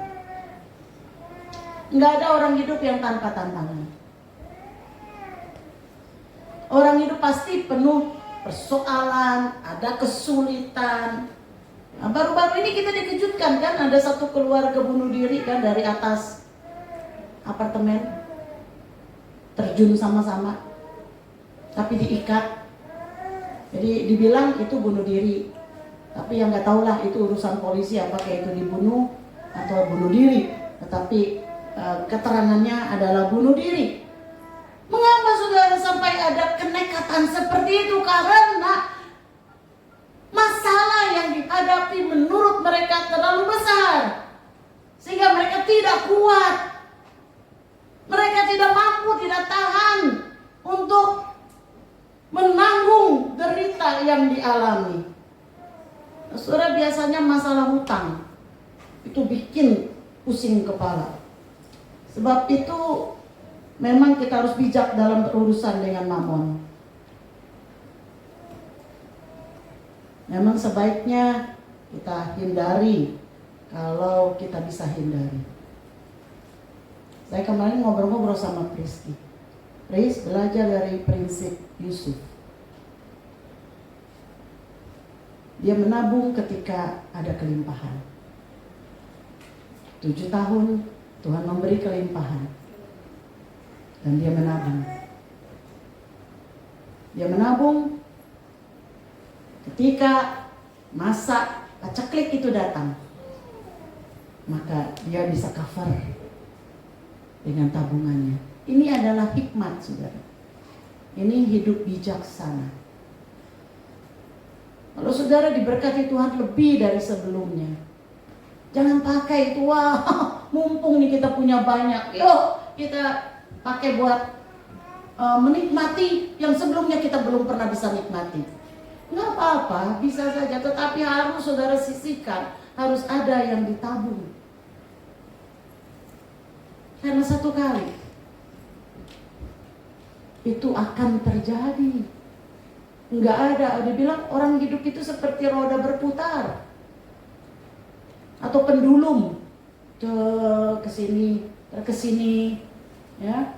Nggak ada orang hidup yang tanpa tantangan. Orang hidup pasti penuh persoalan, ada kesulitan. Nah, baru-baru ini kita dikejutkan kan, ada satu keluarga bunuh diri kan dari atas apartemen. Terjun sama-sama, tapi diikat. Jadi dibilang itu bunuh diri. Tapi yang nggak tahulah itu urusan polisi apakah itu dibunuh atau bunuh diri. Tetapi keterangannya adalah bunuh diri. Mengapa saudara sampai ada kenekatan seperti itu? Karena masalah yang dihadapi menurut mereka terlalu besar, sehingga mereka tidak kuat. Mereka tidak mampu, tidak tahan untuk menanggung derita yang dialami. Saudara, biasanya masalah hutang itu bikin pusing kepala. Sebab itu memang kita harus bijak dalam berurusan dengan mamon. Memang sebaiknya kita hindari kalau kita bisa hindari. Saya kemarin ngobrol-ngobrol sama Priski. Pris belajar dari prinsip Yusuf. Dia menabung ketika ada kelimpahan. 7 tahun Tuhan memberi kelimpahan. Dan dia menabung. Dia menabung ketika masa paceklik itu datang. Maka dia bisa cover dengan tabungannya. Ini adalah hikmat, saudara. Ini hidup bijaksana. Kalau saudara diberkati Tuhan lebih dari sebelumnya, jangan pakai itu, wah mumpung nih kita punya banyak, yuk kita pakai buat menikmati yang sebelumnya kita belum pernah bisa nikmati. Nggak apa-apa, bisa saja, tetapi harus saudara sisihkan, harus ada yang ditabung. Karena satu kali itu akan terjadi. Nggak ada, dia bilang orang hidup itu seperti roda berputar atau pendulum ke sini, ya.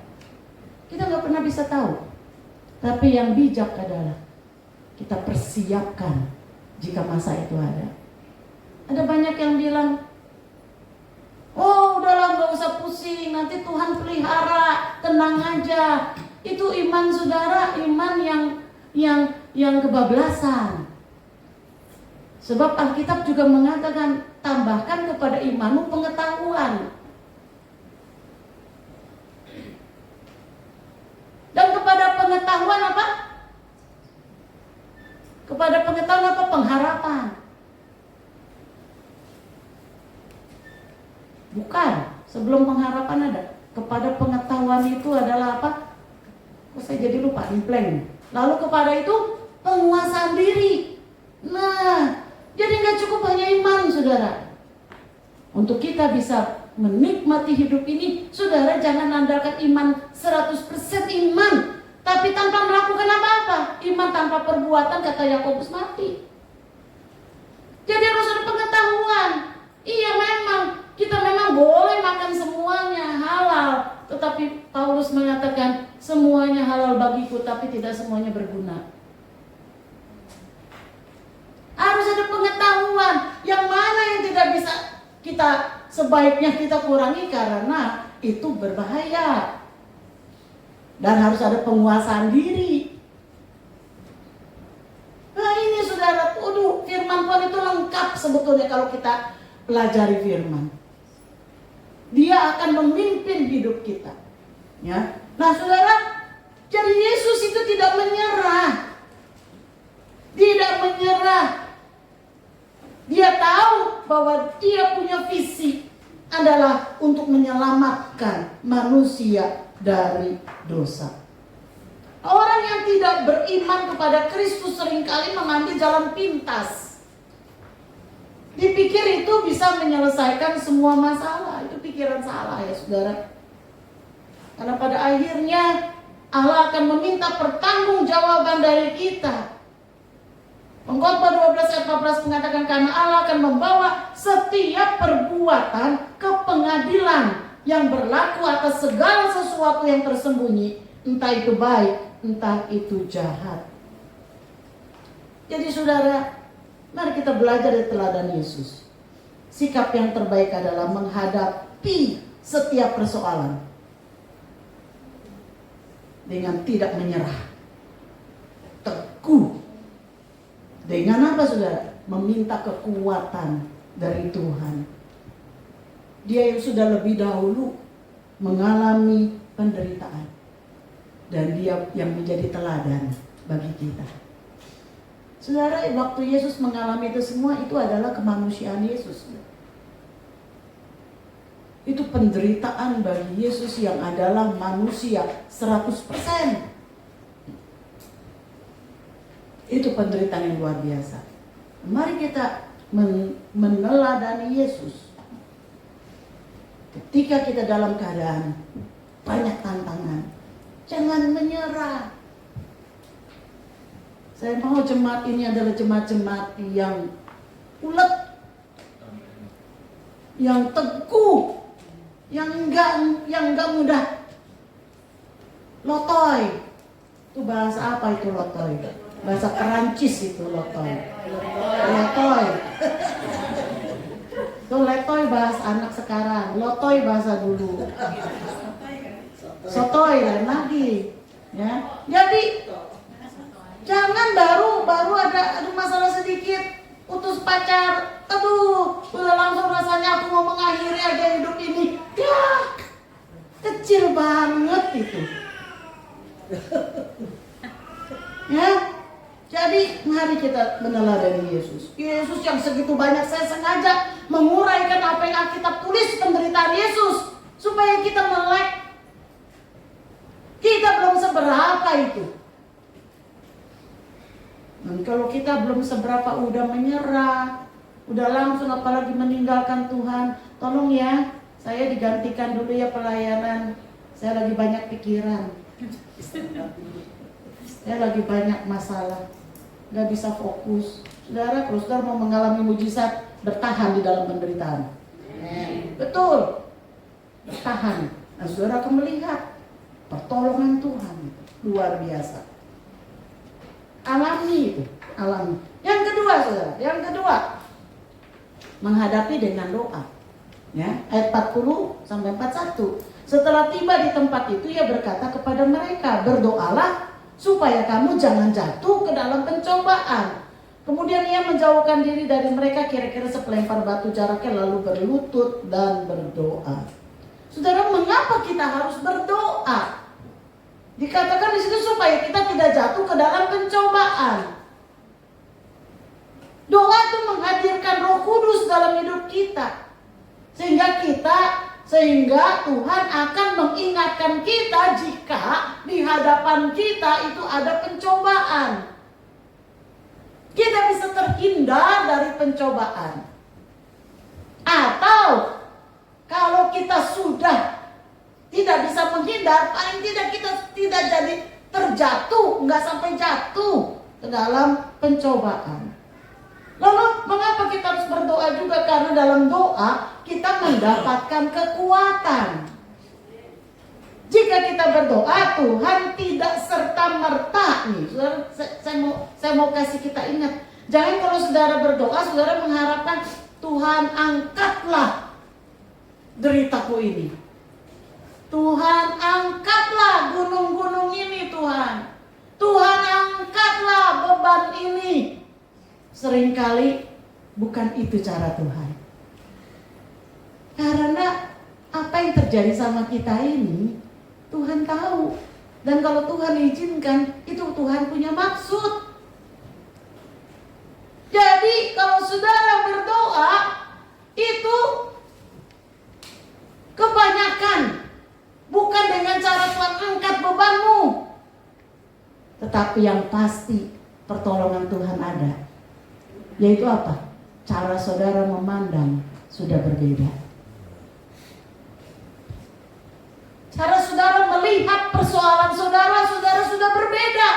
Kita nggak pernah bisa tahu. Tapi yang bijak adalah kita persiapkan jika masa itu ada. Ada banyak yang bilang, oh udahlah nggak usah pusing, nanti Tuhan pelihara, tenang aja. Itu iman saudara, iman yang kebablasan. Sebab Alkitab juga mengatakan, tambahkan kepada imanmu pengetahuan. Dan kepada pengetahuan apa? Kepada pengetahuan apa? Pengharapan. Bukan, sebelum pengharapan ada. Kepada pengetahuan itu adalah apa? Kok saya jadi lupa, di blank. Lalu kepada itu penguasaan diri. Nah, jadi nggak cukup hanya iman, saudara. Untuk kita bisa menikmati hidup ini, saudara jangan andalkan iman 100% iman, tapi tanpa melakukan apa-apa. Iman tanpa perbuatan, kata Yakobus, mati. Jadi harus ada pengetahuan. Iya memang, kita memang boleh makan semuanya halal, tetapi Paulus mengatakan semuanya halal bagiku, tapi tidak semuanya berguna. Harus ada pengetahuan yang mana yang tidak bisa sebaiknya kita kurangi karena itu berbahaya. Dan harus ada penguasaan diri. Nah ini saudara, firman Tuhan itu lengkap sebetulnya kalau kita pelajari firman. Dia akan memimpin hidup kita. Ya. Nah saudara, jadi Yesus itu tidak menyerah. Tidak menyerah. Dia tahu bahwa dia punya visi adalah untuk menyelamatkan manusia dari dosa. Orang yang tidak beriman kepada Kristus seringkali mengambil jalan pintas. Dipikir itu bisa menyelesaikan semua masalah. Itu pikiran salah ya saudara. Karena pada akhirnya Allah akan meminta pertanggungjawaban dari kita. Pengkhotbah 12 ayat 14 mengatakan karena Allah akan membawa setiap perbuatan ke pengadilan yang berlaku atas segala sesuatu yang tersembunyi, entah itu baik, entah itu jahat. Jadi saudara, mari kita belajar dari teladan Yesus. Sikap yang terbaik adalah menghadapi setiap persoalan dengan tidak menyerah, teguh Dengan apa saudara? Meminta kekuatan dari Tuhan. Dia yang sudah lebih dahulu mengalami penderitaan. Dan dia yang menjadi teladan bagi kita. Saudara, waktu Yesus mengalami itu semua, itu adalah kemanusiaan Yesus. Itu penderitaan bagi Yesus yang adalah manusia 100%. Itu penderitaan yang luar biasa. Mari kita meneladani Yesus. Ketika kita dalam keadaan banyak tantangan, jangan menyerah. Saya mau jemaat ini adalah jemaat-jemaat yang ulet, yang teguh, yang enggak mudah lotoy. Itu bahasa apa itu lotoy? Bahasa Perancis itu lotoy. Lotoy. Itu letoy bahasa anak sekarang, lotoy bahasa dulu. Sotoy lain lagi. Ya. Jadi jangan baru ada masalah sedikit, putus pacar, aduh, udah langsung rasanya aku mau mengakhiri aja hidup ini. Ya, kecil banget itu. Ya, jadi mari kita meneladani Yesus. Yesus yang segitu banyak, saya sengaja menguraikan apa yang Alkitab tulis penderitaan Yesus supaya kita melek. Kita belum seberapa itu. Dan kalau kita belum seberapa udah menyerah, udah langsung apalagi meninggalkan Tuhan, tolong ya, saya digantikan dulu ya pelayanan. Saya lagi banyak pikiran. Saya lagi banyak masalah. Gak bisa fokus. Saudara, kalau saudara mau mengalami mujizat, bertahan di dalam penderitaan. Betul. Bertahan. Nah, saudara akan melihat pertolongan Tuhan. Luar biasa. Alami itu, alami. Yang kedua, saudara, yang kedua, menghadapi dengan doa. Ya, ayat 40 sampai 41. Setelah tiba di tempat itu, ia berkata kepada mereka, berdoalah supaya kamu jangan jatuh ke dalam pencobaan. Kemudian ia menjauhkan diri dari mereka kira-kira sepelempar batu jaraknya, lalu berlutut dan berdoa. Saudara, mengapa kita harus berdoa? Dikatakan di situ supaya kita tidak jatuh ke dalam pencobaan. Doa itu menghadirkan Roh Kudus dalam hidup kita. Sehingga Tuhan akan mengingatkan kita jika di hadapan kita itu ada pencobaan. Kita bisa terhindar dari pencobaan. Atau kalau kita sudah tidak bisa menghindar, paling tidak kita tidak jadi terjatuh, nggak sampai jatuh ke dalam pencobaan. Lalu mengapa kita harus berdoa juga? Karena dalam doa kita mendapatkan kekuatan. Jika kita berdoa, Tuhan tidak serta-merta nih. Saya mau kasih kita ingat. Jangan kalau saudara berdoa, saudara mengharapkan Tuhan angkatlah deritaku ini. Tuhan angkatlah gunung-gunung ini Tuhan. Tuhan angkatlah beban ini. Seringkali bukan itu cara Tuhan. Karena apa yang terjadi sama kita ini Tuhan tahu. Dan kalau Tuhan izinkan, itu Tuhan punya maksud. Jadi kalau saudara berdoa, itu kebanyakan bukan dengan cara Tuhan angkat bebanmu, tetapi yang pasti pertolongan Tuhan ada. Yaitu apa? Cara saudara memandang sudah berbeda. Cara saudara melihat persoalan saudara sudah berbeda.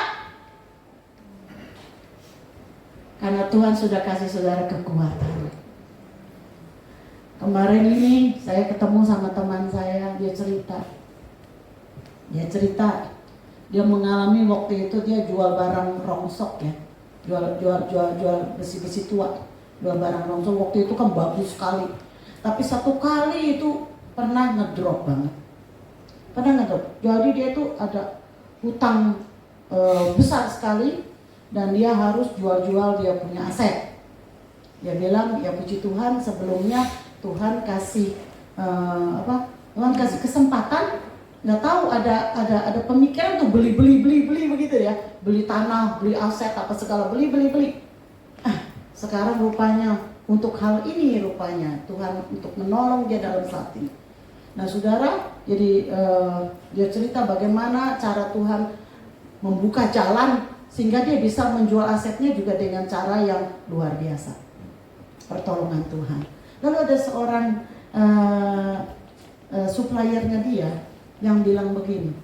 Karena Tuhan sudah kasih saudara kekuatan. Kemarin ini saya ketemu sama teman saya, dia cerita dia mengalami waktu itu dia jual barang rongsok ya, jual besi-besi tua, jual barang rongsok. Waktu itu kan bagus sekali, tapi satu kali itu pernah ngedrop banget, jadi dia itu ada hutang besar sekali, dan dia harus jual-jual dia punya aset. Dia bilang, ya puji Tuhan, sebelumnya Tuhan kasih Tuhan kasih kesempatan. Nggak tahu ada pemikiran tuh beli begitu ya, beli tanah, beli aset apa segala, beli. Sekarang rupanya untuk hal ini rupanya Tuhan untuk menolong dia dalam saat ini. Nah saudara, jadi dia cerita bagaimana cara Tuhan membuka jalan sehingga dia bisa menjual asetnya juga dengan cara yang luar biasa. Pertolongan Tuhan. Lalu ada seorang suppliernya dia yang bilang begini,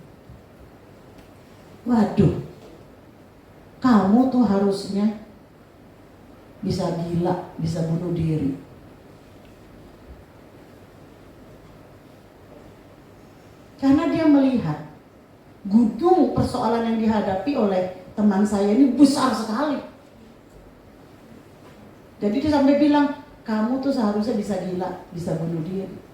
waduh, kamu tuh harusnya bisa gila, bisa bunuh diri. Karena dia melihat gunung persoalan yang dihadapi oleh teman saya ini besar sekali. Jadi dia sampai bilang, kamu tuh seharusnya bisa gila, bisa bunuh diri.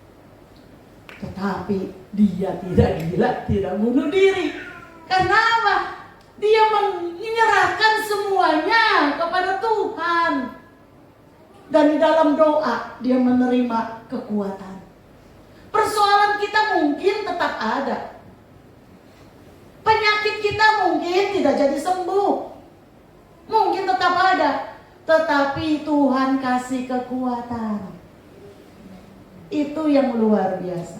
Tetapi dia tidak gila, tidak bunuh diri. Kenapa? Dia menyerahkan semuanya kepada Tuhan. Dan di dalam doa dia menerima kekuatan. Persoalan kita mungkin tetap ada. Penyakit kita mungkin tidak jadi sembuh. Mungkin tetap ada. Tetapi Tuhan kasih kekuatan. Itu yang luar biasa.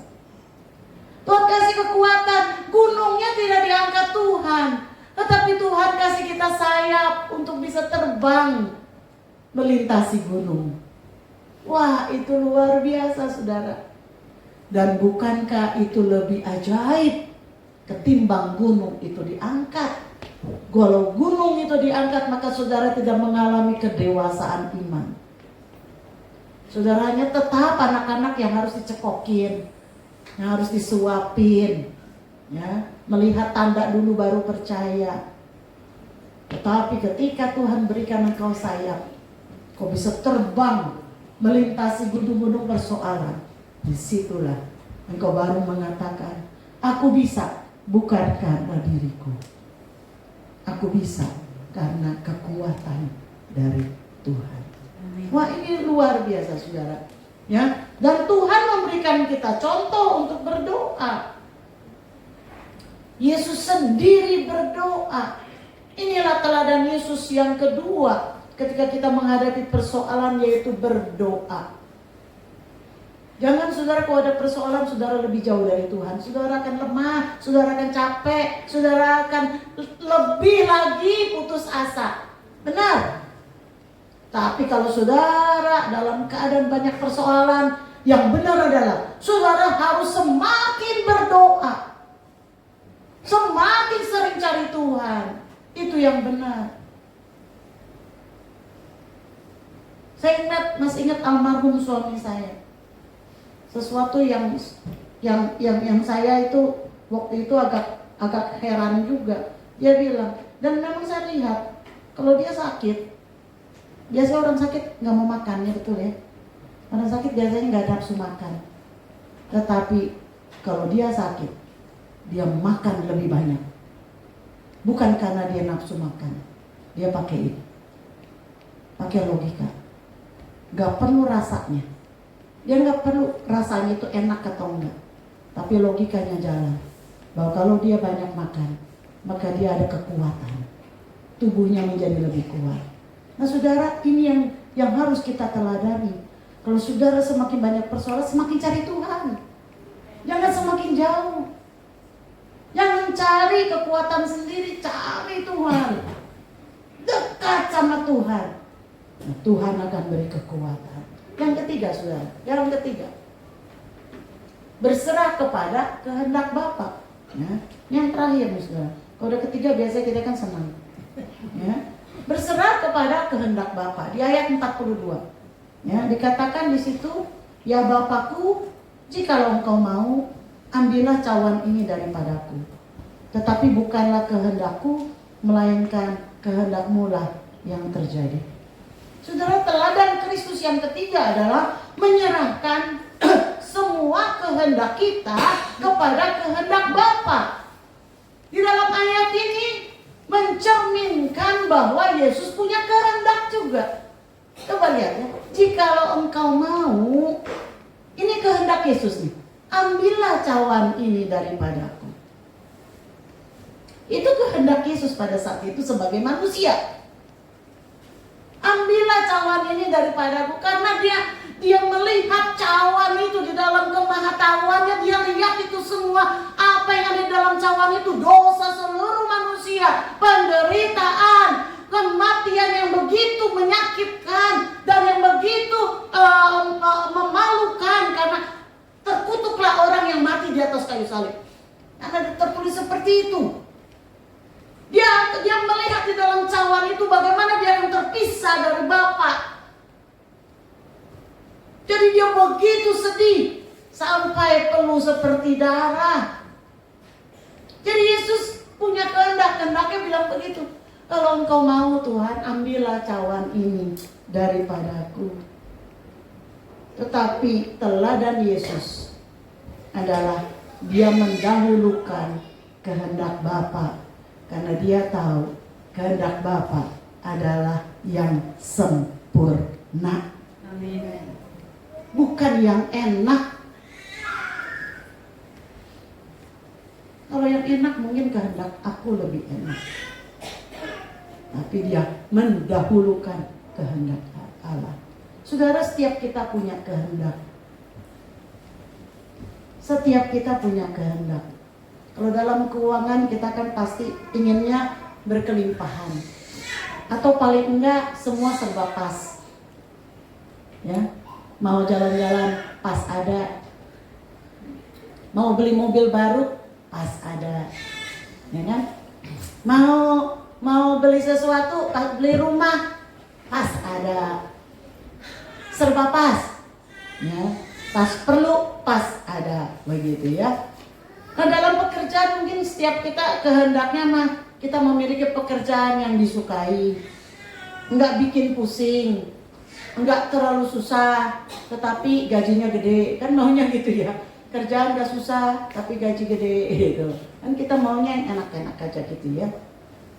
Tuhan kasih kekuatan. Gunungnya tidak diangkat Tuhan, tetapi Tuhan kasih kita sayap untuk bisa terbang melintasi gunung. Wah, itu luar biasa saudara. Dan bukankah itu lebih ajaib ketimbang gunung itu diangkat? Kalau gunung itu diangkat, maka saudara tidak mengalami kedewasaan iman. Saudaranya tetap anak-anak yang harus dicekokin, yang harus disuapin, ya, melihat tanda dulu baru percaya. Tetapi ketika Tuhan berikan engkau sayap, kau bisa terbang melintasi gunung-gunung persoalan. Disitulah engkau baru mengatakan, aku bisa bukan karena diriku, aku bisa karena kekuatan dari Tuhan. Wah, ini luar biasa saudara, ya. Dan Tuhan memberikan kita contoh untuk berdoa. Yesus sendiri berdoa. Inilah teladan Yesus yang kedua ketika kita menghadapi persoalan, yaitu berdoa. Jangan saudara, kalau ada persoalan saudara lebih jauh dari Tuhan, saudara akan lemah, saudara akan capek, saudara akan lebih lagi putus asa. Benar? Tapi kalau saudara dalam keadaan banyak persoalan, yang benar adalah saudara harus semakin berdoa, semakin sering cari Tuhan. Itu yang benar. Saya masih ingat almarhum suami saya. Sesuatu yang saya itu waktu itu agak heran juga. Dia bilang, dan memang saya lihat kalau dia sakit, biasanya orang sakit nggak mau makan, ya betul ya. Orang sakit biasanya nggak nafsu makan. Tetapi kalau dia sakit, dia makan lebih banyak. Bukan karena dia nafsu makan, dia pakai logika. Gak perlu rasanya. Dia gak perlu rasanya itu enak atau enggak, tapi logikanya jalan. Bahwa kalau dia banyak makan, maka dia ada kekuatan. Tubuhnya menjadi lebih kuat. Nah saudara, ini yang harus kita teladani. Kalau saudara semakin banyak persoalan, semakin cari Tuhan. Jangan semakin jauh. Jangan cari kekuatan sendiri, cari Tuhan. Dekat sama Tuhan. Nah, Tuhan akan beri kekuatan. Yang ketiga saudara, yang ketiga, berserah kepada kehendak Bapa. Ya. Yang terakhir nih saudara, kalau udah ketiga biasanya kita kan senang. Ya. Berserah kepada kehendak Bapa. Di ayat 42, ya, dikatakan di situ, ya Bapakku, jikalau engkau mau, ambillah cawan ini daripadaku. Tetapi bukanlah kehendakku, melainkan kehendakmu lah yang terjadi. Saudara, teladan Kristus yang ketiga adalah menyerahkan semua kehendak kita kepada kehendak Bapa. Di dalam ayat ini mencerminkan bahwa Yesus punya kehendak juga. Coba lihat ya, jikalau engkau mau, ini kehendak Yesus nih, ambillah cawan ini daripadaku. Itu kehendak Yesus pada saat itu sebagai manusia. Ambillah cawan ini daripadaku, karena dia melihat cawan itu di dalam kemahatauannya. Dia lihat itu semua, apa yang ada di dalam cawan itu, dosa seluruh manusia, penderitaan, kematian yang begitu menyakitkan dan yang begitu memalukan, karena terkutuklah orang yang mati di atas kayu salib. Karena tertulis seperti itu. Dia melihat di dalam cawan itu bagaimana dia akan terpisah dari Bapa. Jadi dia begitu sedih sampai peluh seperti darah. Jadi Yesus punya kehendaknya bilang begitu. Kalau engkau mau Tuhan, ambillah cawan ini daripadaku. Tetapi teladan Yesus adalah dia mendahulukan kehendak Bapa, karena dia tahu kehendak Bapa adalah yang sempurna. Amin. Bukan yang enak. Kalau yang enak mungkin kehendak aku lebih enak. Tapi dia mendahulukan kehendak Allah. Saudara, setiap kita punya kehendak. Setiap kita punya kehendak. Kalau dalam keuangan kita kan pasti inginnya berkelimpahan. Atau paling enggak semua serba pas. Ya, mau jalan-jalan pas ada. Mau beli mobil baru pas ada. Ya kan? Mau beli sesuatu, beli rumah pas ada. Serba pas. Ya, pas perlu pas ada, begitu ya. Nah, dalam pekerjaan mungkin setiap kita kehendaknya mah kita memiliki pekerjaan yang disukai, enggak bikin pusing, enggak terlalu susah, tetapi gajinya gede, kan maunya gitu ya. Kerjaan enggak susah, tapi gaji gede gitu. Kan kita maunya yang enak-enak aja gitu ya.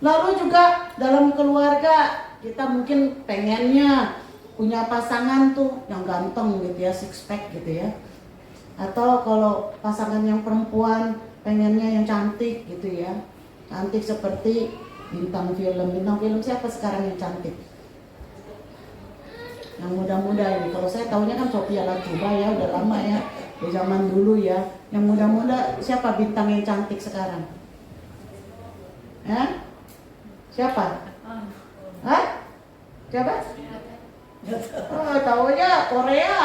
Lalu juga dalam keluarga kita mungkin pengennya punya pasangan tuh yang ganteng gitu ya, six pack gitu ya. Atau kalau pasangan yang perempuan pengennya yang cantik gitu ya. Cantik seperti bintang film. Bintang film siapa sekarang yang cantik? Yang muda-muda ini. Kalau saya tahunya kan Sophia Latjuba ya, udah lama ya. Di zaman dulu ya. Yang muda-muda siapa bintang yang cantik sekarang? Ya? Siapa? Hah? Siapa? Oh, tahunya Korea.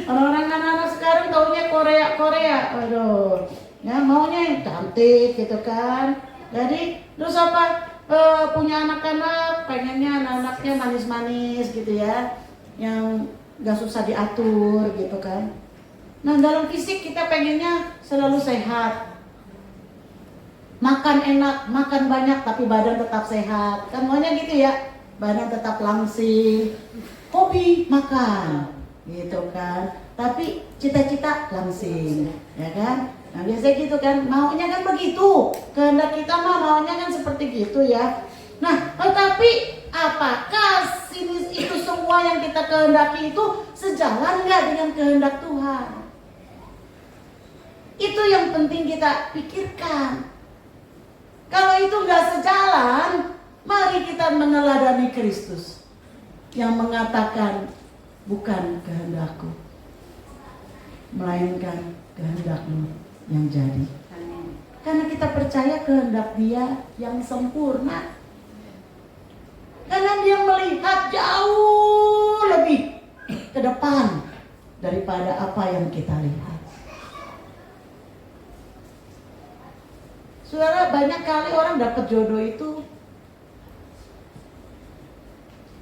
Orang-orang anak-anak sekarang taunya Korea. Aduh, ya maunya yang cantik gitu kan. Jadi terus apa? Punya anak-anak pengennya anak-anaknya manis-manis gitu ya, yang gak susah diatur gitu kan. Nah, dalam fisik kita pengennya selalu sehat, makan enak, makan banyak tapi badan tetap sehat, kan maunya gitu ya, badan tetap langsing. Hobi makan gitu kan, tapi cita-cita langsing, ya kan. Nah, biasanya gitu kan, maunya kan begitu, kehendak kita mah maunya kan seperti gitu ya. Nah, tetapi apakah itu semua yang kita kehendaki itu sejalan nggak dengan kehendak Tuhan? Itu yang penting kita pikirkan. Kalau itu nggak sejalan, mari kita meneladani Kristus yang mengatakan bukan kehendakku, melainkan kehendakmu yang jadi. Karena kita percaya kehendak Dia yang sempurna. Karena Dia melihat jauh lebih ke depan daripada apa yang kita lihat. Saudara, banyak kali orang dapat jodoh itu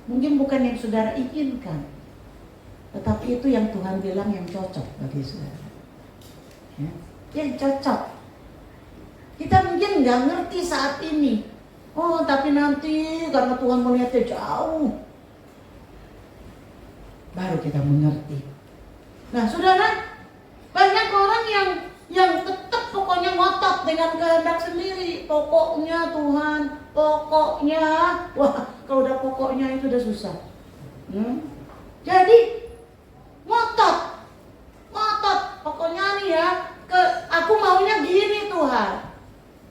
mungkin bukan yang saudara inginkan, tetapi itu yang Tuhan bilang yang cocok bagi saudara. Ya, yang cocok. Kita mungkin nggak ngerti saat ini. Oh, tapi nanti karena Tuhan melihatnya jauh, baru kita mengerti. Nah, saudara, banyak orang yang tetap pokoknya pokoknya ngotot dengan kehendak sendiri. Pokoknya Tuhan, pokoknya. Wah, kalau udah pokoknya itu udah susah. Jadi ngotot. Pokoknya nih ya, aku maunya gini Tuhan.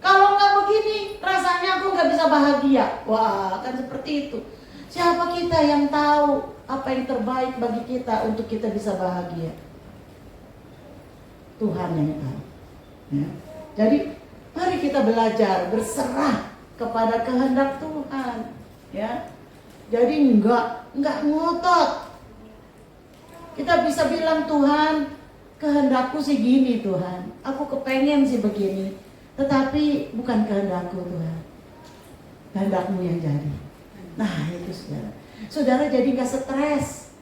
Kalau nggak begini, rasanya aku nggak bisa bahagia. Wah, kan seperti itu. Siapa kita yang tahu apa yang terbaik bagi kita untuk kita bisa bahagia? Tuhan yang tahu. Ya. Jadi mari kita belajar berserah kepada kehendak Tuhan. Ya. Jadi enggak ngotot. Kita bisa bilang, Tuhan, kehendakku sih gini Tuhan. Aku kepengen sih begini. Tetapi bukan kehendakku Tuhan. Kehendakmu yang jadi. Nah itu saudara. Saudara jadi gak stres.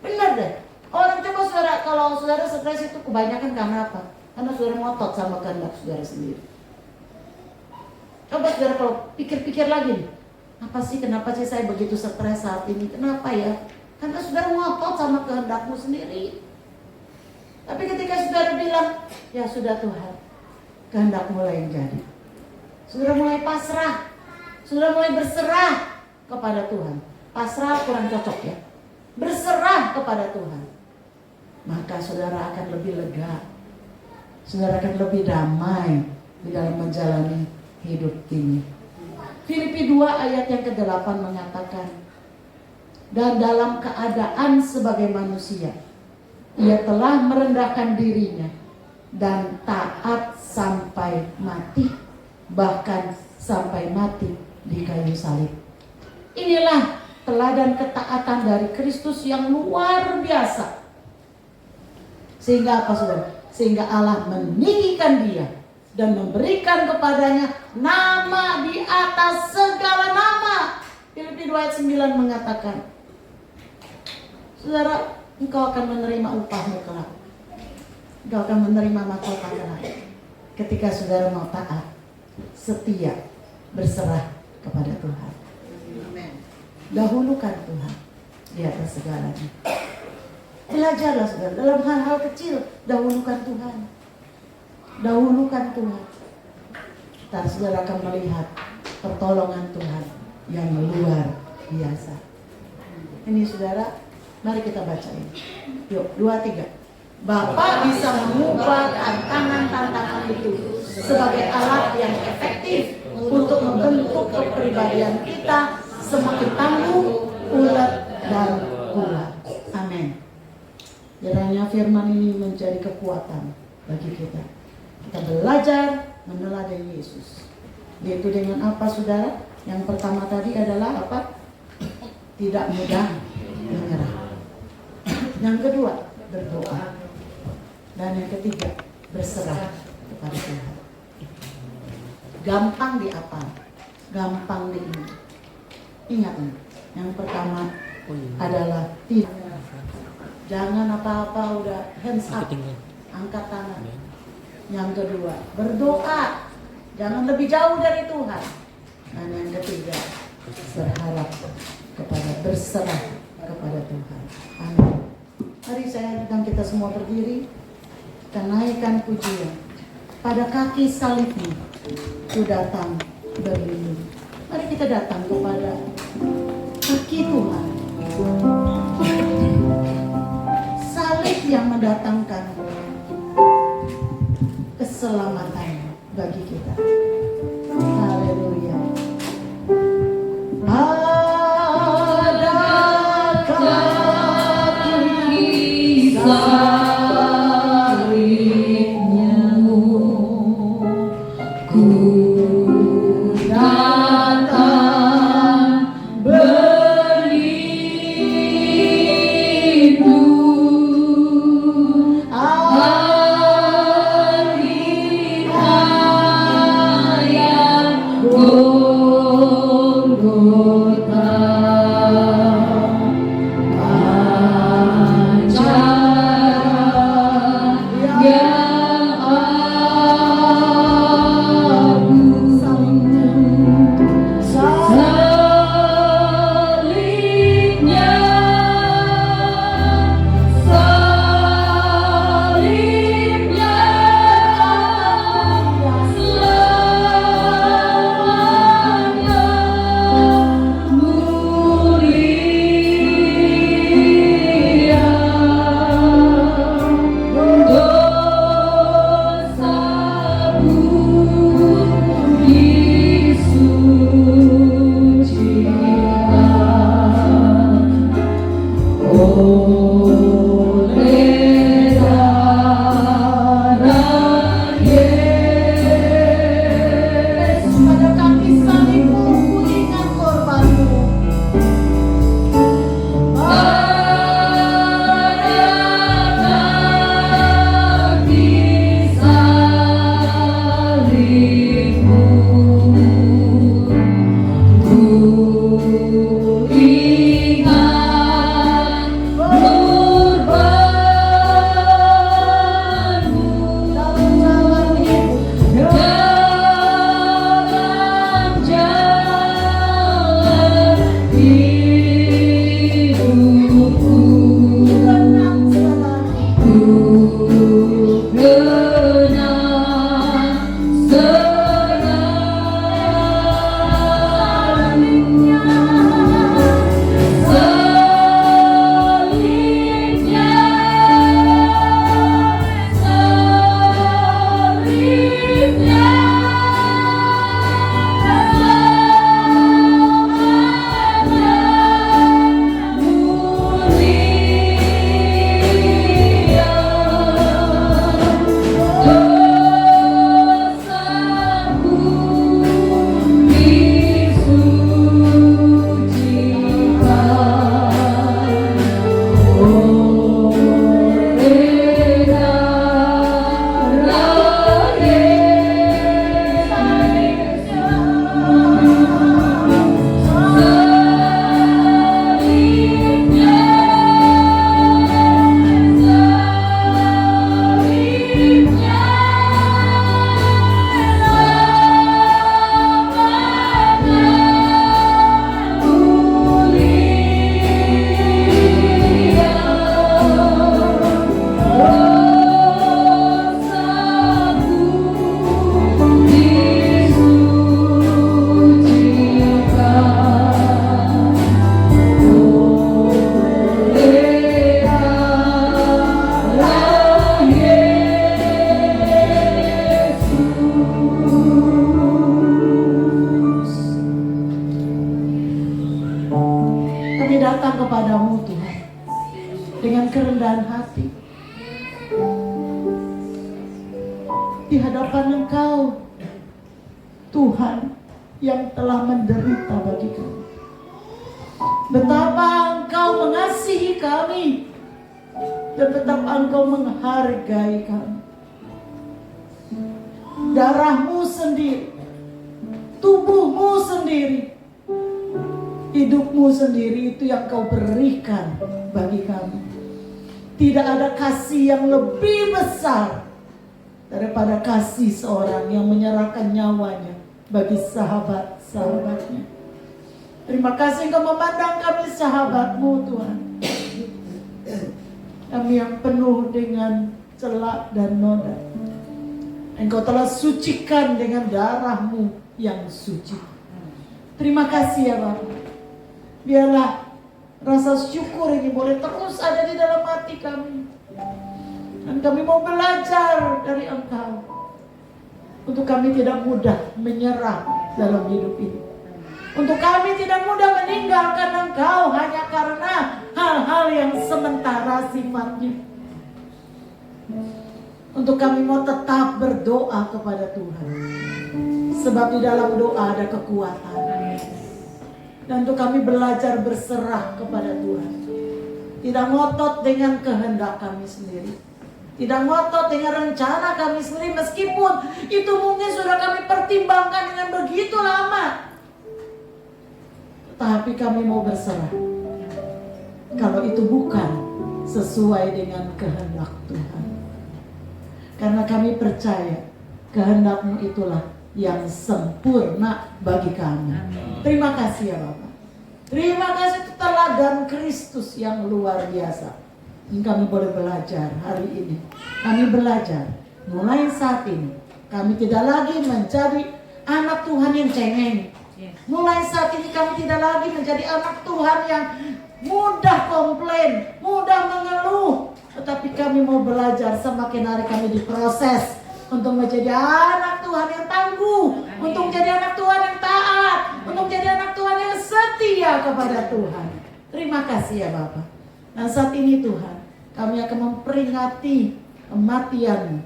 Benar deh. Orang coba saudara, kalau saudara stres itu kebanyakan karena apa? Karena saudara ngotot sama kehendak saudara sendiri. Coba saudara kalau pikir-pikir lagi nih. Apa sih, kenapa sih saya begitu stres saat ini? Kenapa ya? Karena saudara ngotot sama kehendakmu sendiri. Tapi ketika saudara bilang, ya sudah Tuhan, kehendakmu lah yang jadi. Saudara mulai pasrah. Saudara mulai berserah kepada Tuhan. Pasrah kurang cocok ya. Berserah kepada Tuhan. Maka saudara akan lebih lega. Saudara akan lebih damai di dalam menjalani hidup ini. Filipi 2 ayat yang ke-8 mengatakan, dan dalam keadaan sebagai manusia, ia telah merendahkan dirinya dan taat sampai mati, bahkan sampai mati di kayu salib. Inilah teladan ketaatan dari Kristus yang luar biasa. Sehingga apa saudara? Sehingga Allah meninggikan dia dan memberikan kepadanya nama di atas segala nama. Filipi 2 ayat 9 mengatakan, saudara, engkau akan menerima upahmu kelak. Engkau akan menerima mahkota kelak. Ketika saudara mau taat, setia, berserah kepada Tuhan. Dahulukan Tuhan di atas segalanya. Belajarlah saudara, dalam hal-hal kecil, dahulukan Tuhan. Dahulukan Tuhan. Ntar saudara akan melihat pertolongan Tuhan yang luar biasa. Ini saudara, mari kita bacain. Yuk, 2, 3. Bapa bisa mengubah tantangan-tantangan itu sebagai alat yang efektif untuk membentuk kepribadian kita semakin tangguh, ulet, dan kuat. Amin. Kiranya firman ini menjadi kekuatan bagi kita. Kita belajar meneladani Yesus. Yaitu dengan apa saudara? Yang pertama tadi adalah apa? Tidak mudah menyerah. Yang kedua, berdoa. Dan yang ketiga, berserah kepada Tuhan. Gampang diapal, gampang diingat. Ingat nih, yang pertama adalah tidak. Jangan apa-apa udah hands up, angkat tangan. Yang kedua, berdoa. Jangan lebih jauh dari Tuhan. Dan yang ketiga, berserah kepada Tuhan. Amin. Mari saya dan kita semua berdiri dan naikkan pujian. Pada kaki salibnya ku datang berlindung. Mari kita datang kepada kaki Tuhan. Salib yang mendatangkan keselamatan bagi kita. Haleluya. Ada kaki salibnya ku datang berlindung. ingat korbanmu dalam jalan hidupku. Ku kenang salibnya, salibnya, Kami datang kepadamu Tuhan dengan kerendahan hati di hadapan Engkau, Tuhan yang telah menderita bagi kami. Betapa Engkau mengasihi kami dan betapa Engkau menghargai kami. Darahmu sendiri, tubuhmu sendiri, hidupmu sendiri itu yang Kau berikan bagi kami. Tidak ada kasih yang lebih besar daripada kasih seorang yang menyerahkan nyawanya bagi sahabat-sahabatnya. Terima kasih Engkau memandang kami sahabat-Mu Tuhan. Kami yang penuh dengan celak dan noda, Engkau telah sucikan dengan darah-Mu yang suci. Terima kasih ya Bapak. Biarlah rasa syukur ini boleh terus ada di dalam hati kami. Dan kami mau belajar dari Engkau untuk kami tidak mudah menyerah dalam hidup ini. Untuk kami tidak mudah meninggalkan Engkau hanya karena hal-hal yang sementara sifatnya. Untuk kami mau tetap berdoa kepada Tuhan, sebab di dalam doa ada kekuatan. Dan untuk kami belajar berserah kepada Tuhan, tidak ngotot dengan kehendak kami sendiri, tidak ngotot dengan rencana kami sendiri, meskipun itu mungkin sudah kami pertimbangkan dengan begitu lama. Tetapi kami mau berserah kalau itu bukan sesuai dengan kehendak Tuhan. Karena kami percaya kehendak-Mu itulah yang sempurna bagi kami. Terima kasih ya Bapak. Terima kasih teladan Kristus yang luar biasa. Kami boleh belajar hari ini. Kami belajar mulai saat ini. Kami tidak lagi menjadi anak Tuhan yang cengeng. Mulai saat ini kami tidak lagi menjadi anak Tuhan yang mudah komplain, mudah mengeluh. Tetapi kami mau belajar semakin hari kami diproses untuk menjadi anak Tuhan yang tangguh, untuk menjadi anak Tuhan yang taat, untuk menjadi anak Tuhan yang setia kepada Tuhan. Terima kasih ya Bapak. Dan saat ini Tuhan, kami akan memperingati kematian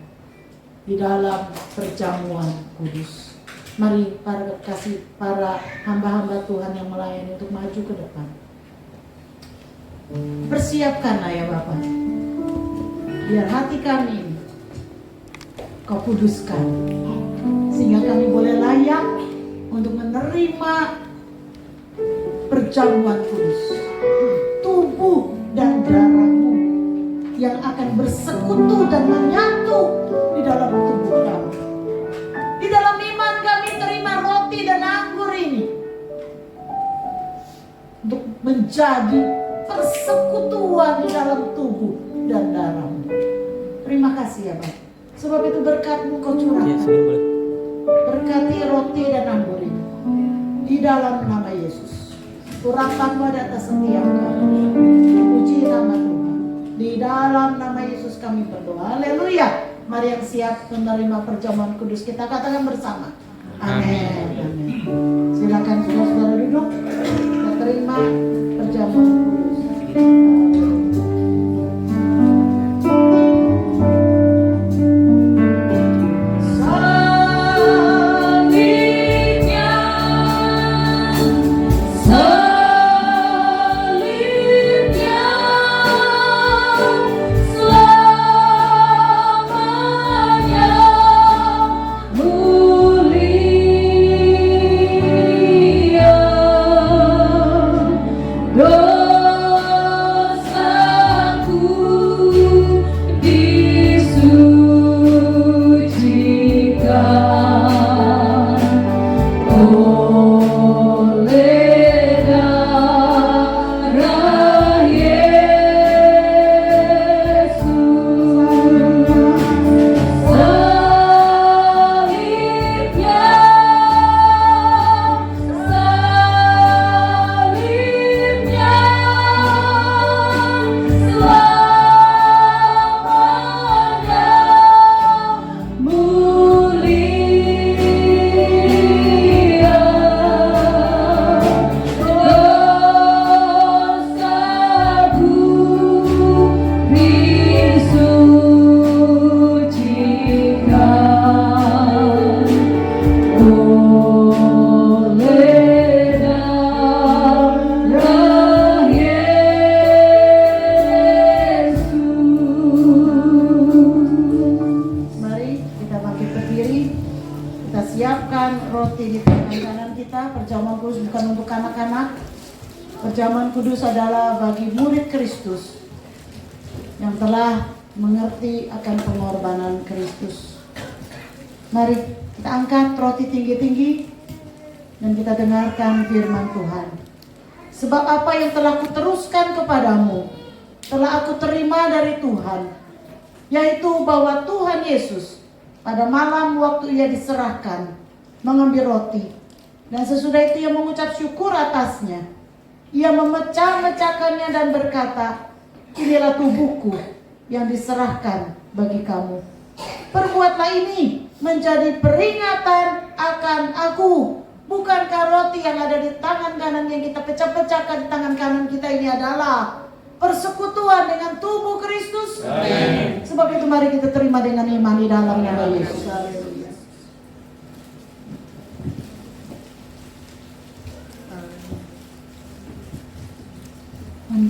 di dalam perjamuan kudus. Mari para hamba-hamba Tuhan yang melayani untuk maju ke depan. Persiapkanlah ya Bapak, biar hati kami ini Kau kuduskan, sehingga kami boleh layak untuk menerima perjamuan kudus, tubuh dan darahmu yang akan bersekutu dan menyatu di dalam tubuh kami. Di dalam iman kami terima roti dan anggur ini untuk menjadi persekutuan di dalam tubuh dan darahmu. Terima kasih ya Bapa. Sebab itu berkat-Mu Kau curahkan. Berkati roti dan anggur ini di dalam nama Yesus. Urapan-Mu di atas setiap kami. Puji nama Tuhan. Di dalam nama Yesus kami berdoa. Haleluya. Mari yang siap menerima perjamuan kudus kita katakan bersama. Amin. Amin. Silakan saudara duduk. Kita terima perjamuan kudus. Perjamuan kudus adalah bagi murid Kristus yang telah mengerti akan pengorbanan Kristus. Mari kita angkat roti tinggi-tinggi dan kita dengarkan firman Tuhan. Sebab apa yang telah kuteruskan kepadamu telah aku terima dari Tuhan, yaitu bahwa Tuhan Yesus pada malam waktu ia diserahkan mengambil roti, dan sesudah itu ia mengucap syukur atasnya. Ia memecah-mecahkannya dan berkata, inilah tubuhku yang diserahkan bagi kamu. Perbuatlah ini menjadi peringatan akan aku. Bukankah roti yang ada di tangan kanan yang kita pecah-pecahkan di tangan kanan kita ini adalah persekutuan dengan tubuh Kristus? Amin. Sebab itu mari kita terima dengan iman di dalam nama Yesus.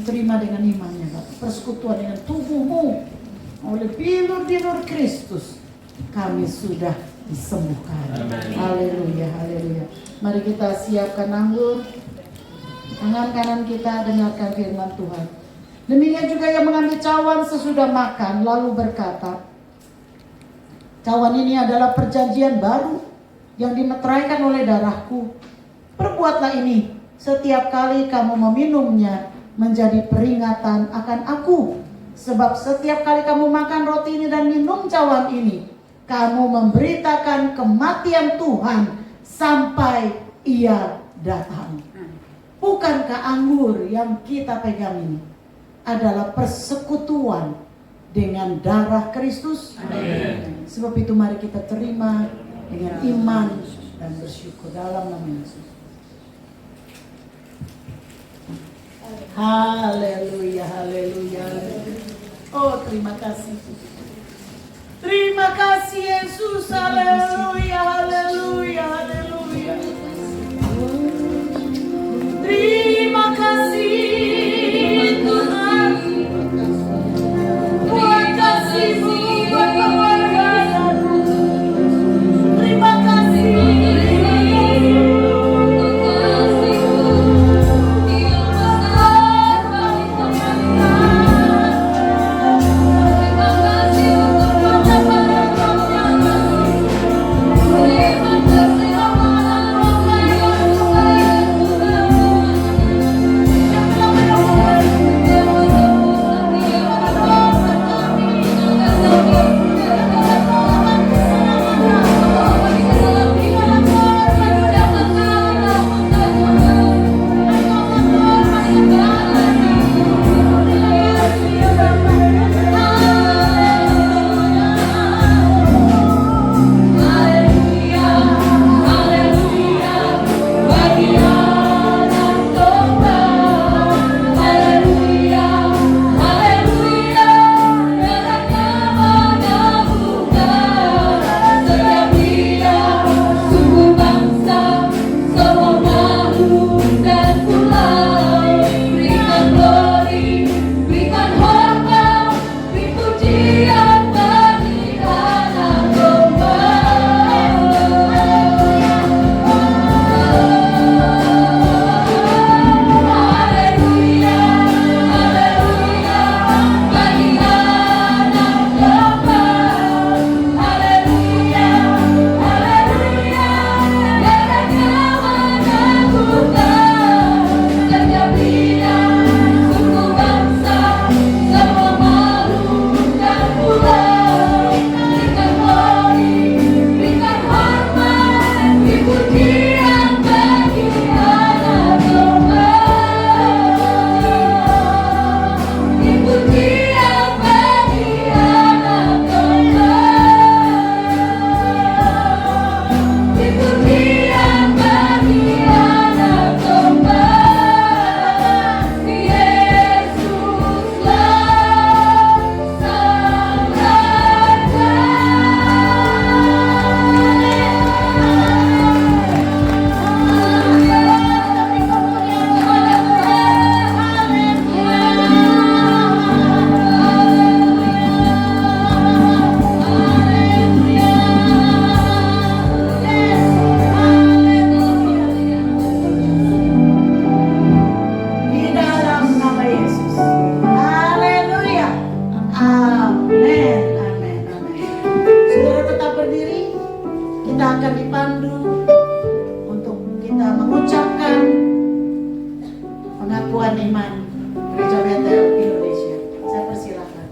Terima dengan imannya, Bapak. Persekutuan dengan tubuhmu oleh bilur-bilur Kristus kami sudah disembuhkan. Haleluya, haleluya. Mari kita siapkan anggur. Tangan kanan kita dengarkan firman Tuhan. Demikian juga yang mengambil cawan sesudah makan lalu berkata, cawan ini adalah perjanjian baru yang dimeteraikan oleh darahku. Perbuatlah ini setiap kali kamu meminumnya menjadi peringatan akan aku. Sebab setiap kali kamu makan roti ini dan minum cawan ini, kamu memberitakan kematian Tuhan sampai ia datang. Bukankah anggur yang kita pegang ini adalah persekutuan dengan darah Kristus? Amin. Sebab itu mari kita terima dengan iman dan bersyukur dalam nama Yesus. Haleluya, haleluya. Oh, terima kasih. Terima kasih Yesus. Haleluya, haleluya, haleluya. Terima kasih Tuhan. Buat kasih-Mu, buat pengorbanan-Mu. Terima kasih. pengakuan iman Gereja Betel Indonesia. Saya persilakan.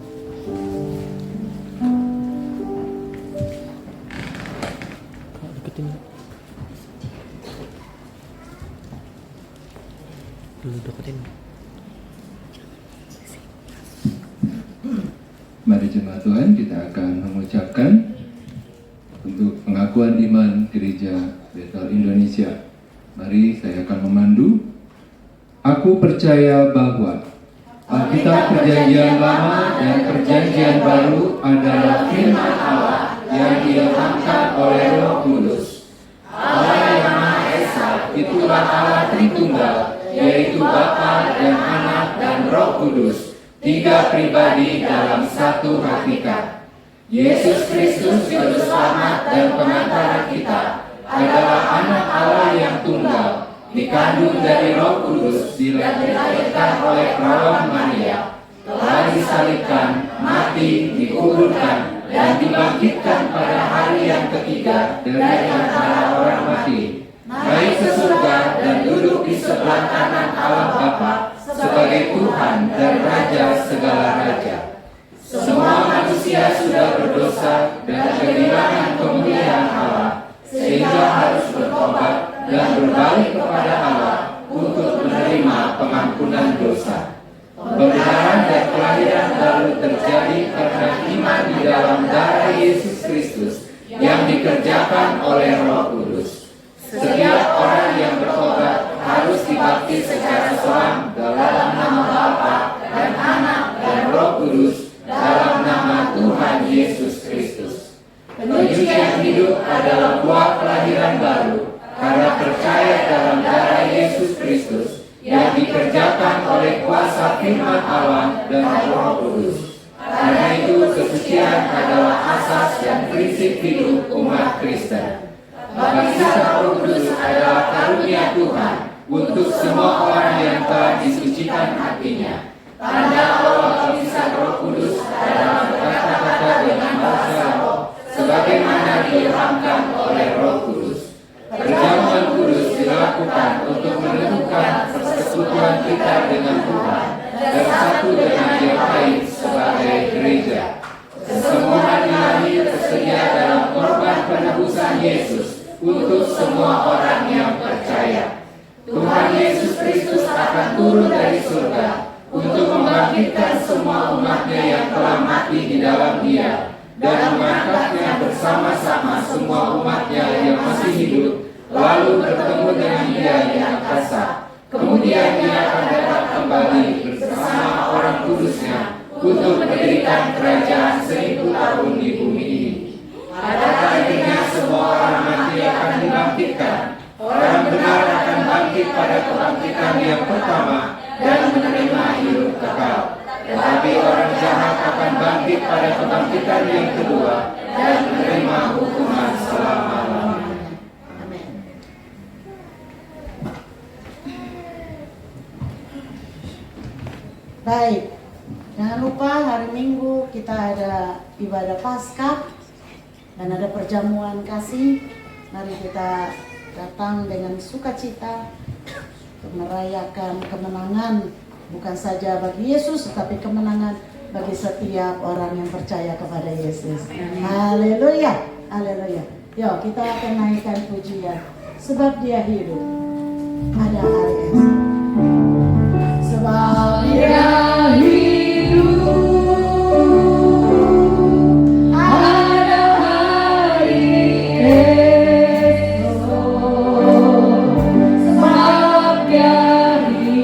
Mari jemaat Tuhan, kita akan mengucapkan untuk pengakuan iman Gereja Betel Indonesia. Mari saya akan memandu. Aku percaya bahwa Alkitab Perjanjian Lama dan Perjanjian Baru adalah firman Allah yang diilhamkan oleh Roh Kudus. Allah yang Maha Esa, itulah Allah Tritunggal, yaitu Bapa dan Anak dan Roh Kudus, tiga pribadi dalam satu hakikat. Yesus Kristus Juru Selamat dan Pengantara kita adalah Anak Allah yang tunggal, dikandung dari Roh Kudus, dilahirkan oleh perawan Maria, telah disalibkan, mati, dikuburkan, dan dibangkitkan pada hari yang ketiga dari antara orang mati, naik ke surga dan duduk di sebelah kanan Allah Bapa sebagai Tuhan dan Raja segala raja. Semua manusia sudah berdosa dan kehilangan kemuliaan Allah, sehingga harus bertobat dan berbalik kepada Allah untuk menerima pengampunan dosa. Pembenaran dan kelahiran baru terjadi karena iman di dalam darah Yesus Kristus yang dikerjakan oleh Roh Kudus. Setiap orang yang bertobat harus dibaptis secara seram dalam nama Bapa dan Anak dan Roh Kudus, dalam nama Tuhan Yesus Kristus. Penyucian hidup adalah buah kelahiran baru karena percaya dalam darah Yesus Kristus yang dikerjakan oleh kuasa firman Allah dan Roh Kudus. Karena itu kesucian adalah asas dan prinsip hidup umat Kristen. Baptisan Roh Kudus adalah karunia Tuhan untuk semua orang yang telah disucikan hatinya. Tanda awal baptisan Roh Kudus adalah berkata-kata dengan bahasa roh, sebagaimana diilhamkan oleh Roh Kudus. Perjamuan kudus dilakukan untuk menentukan persekutuan kita dengan Tuhan dan satu dengan yang lain sebagai gereja. Kesemuanya ilahi tersedia dalam korban penebusan Yesus untuk semua orang yang percaya. Tuhan Yesus Kristus akan turun dari surga untuk membangkitkan semua umatnya yang telah mati di dalam Dia dan mengangkatnya bersama-sama semua umatnya yang masih hidup, lalu bertemu dengan Dia di angkasa. Kemudian Dia akan datang kembali bersama orang kudusnya untuk mendirikan kerajaan 1000 tahun di bumi ini. Pada akhirnya semua orang mati akan dibangkitkan. Orang benar akan bangkit pada kebangkitan yang pertama dan menerima hidup kekal. Tetapi orang jahat akan bangkit pada kebangkitan yang kedua dan menerima hukuman selama-lamanya. Amin. Baik, jangan lupa hari Minggu kita ada ibadah Paskah dan ada perjamuan kasih. Mari kita datang dengan sukacita untuk merayakan kemenangan bukan saja bagi Yesus, tetapi kemenangan bagi setiap orang yang percaya kepada Yesus. Haleluya, haleluya. Yuk kita akan naikkan pujian, sebab Dia hidup pada hari esok. Sebab Dia hidup ada hari esok. Sebab Dia hidup,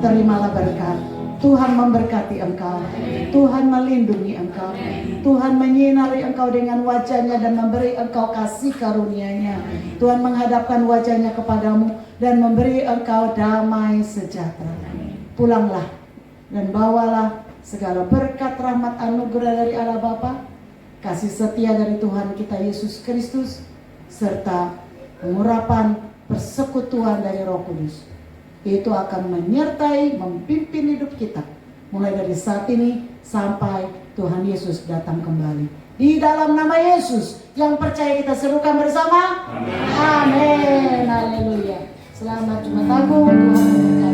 terimalah berkat. Tuhan memberkati engkau, Tuhan melindungi engkau, Tuhan menyinari engkau dengan wajahnya dan memberi engkau kasih karunia-Nya. Tuhan menghadapkan wajahnya kepadamu dan memberi engkau damai sejahtera. Pulanglah dan bawalah segala berkat, rahmat, anugerah dari Allah Bapa, kasih setia dari Tuhan kita Yesus Kristus, serta pengurapan persekutuan dari Roh Kudus. Itu akan menyertai, memimpin hidup kita mulai dari saat ini sampai Tuhan Yesus datang kembali. Di dalam nama Yesus yang percaya kita serukan bersama. Amin. Haleluya. Selamat Jumat Agung. Tuhan memberkati.